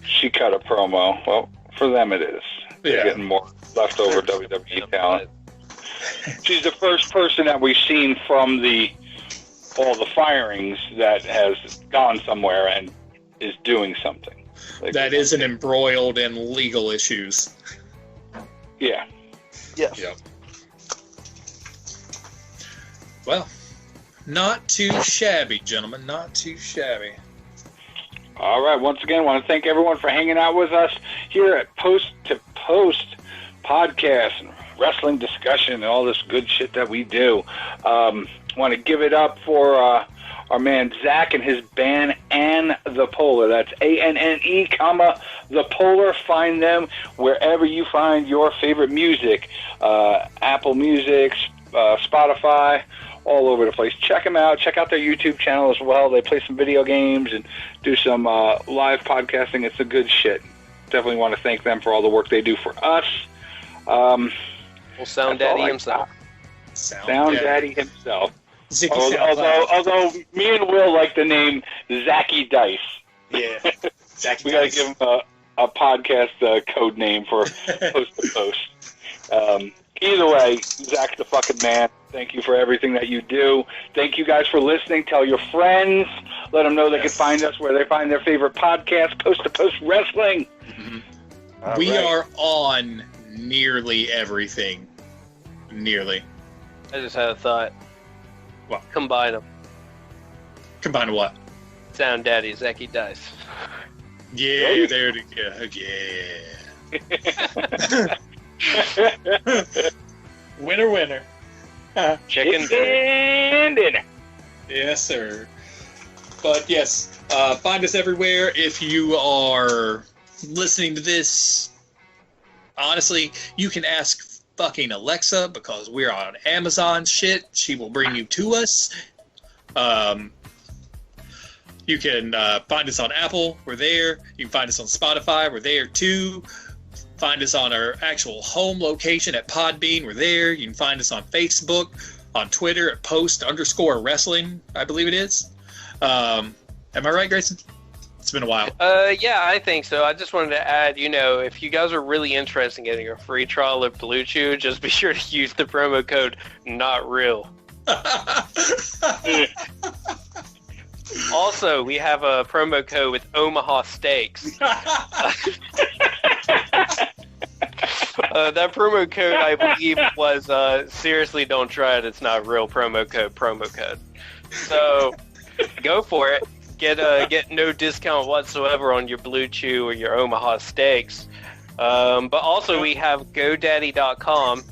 she cut a promo. Well, for them it is. They're getting more leftover WWE talent. She's the first person that we've seen from all the firings that has gone somewhere and is doing something. That isn't embroiled in legal issues. Yeah. yes. Yep. Well, not too shabby, gentlemen. Not too shabby. All right. Once again, I want to thank everyone for hanging out with us here at Post to Post podcast and wrestling discussion and all this good shit that we do. Want to give it up for our man Zach and his band And the Polar. That's ANNE, The Polar. Find them wherever you find your favorite music. Apple Music, Spotify, all over the place. Check them out. Check out their YouTube channel as well. They play some video games and do some live podcasting. It's a good shit. Definitely want to thank them for all the work they do for us. Well, Sound Daddy himself. Sound Daddy himself. Zicky Although me and Will like the name Zachy Dice. Yeah. We got to give him a podcast code name for Post to Post. Either way, Zach's the fucking man. Thank you for everything that you do. Thank you guys for listening. Tell your friends. Let them know they can find us where they find their favorite podcast, Post to Post Wrestling. Mm-hmm. We are on nearly everything. Nearly. I just had a thought. What? Combine them. Combine what? Sound Daddy, Zachy Dice. Yeah, there it go. Yeah. Winner. Chicken dinner. Yes, sir. But yes, find us everywhere. If you are listening to this, honestly, you can ask fucking Alexa because we're on Amazon shit. She will bring you to us. You can find us on Apple. We're there. You can find us on Spotify. We're there too. Find us on our actual home location at Podbean. We're there. You can find us on Facebook, on Twitter at post_wrestling, I believe it is. Am I right, Grayson? It's been a while. Yeah, I think so. I just wanted to add, if you guys are really interested in getting a free trial of Blue Chew, just be sure to use the promo code NOTREAL. Also, we have a promo code with Omaha Steaks. That promo code, I believe, was seriously don't try it. It's not real promo code. So go for it. Get no discount whatsoever on your Blue Chew or your Omaha Steaks. But also we have GoDaddy.com.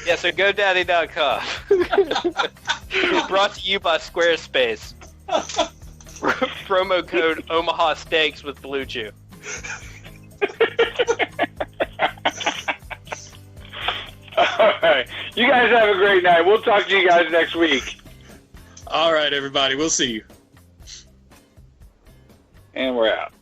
Yeah, so GoDaddy.com. Brought to you by Squarespace. Promo code Omaha Steaks with Blue Chew. All right. You guys have a great night. We'll talk to you guys next week. All right, everybody. We'll see you. And we're out.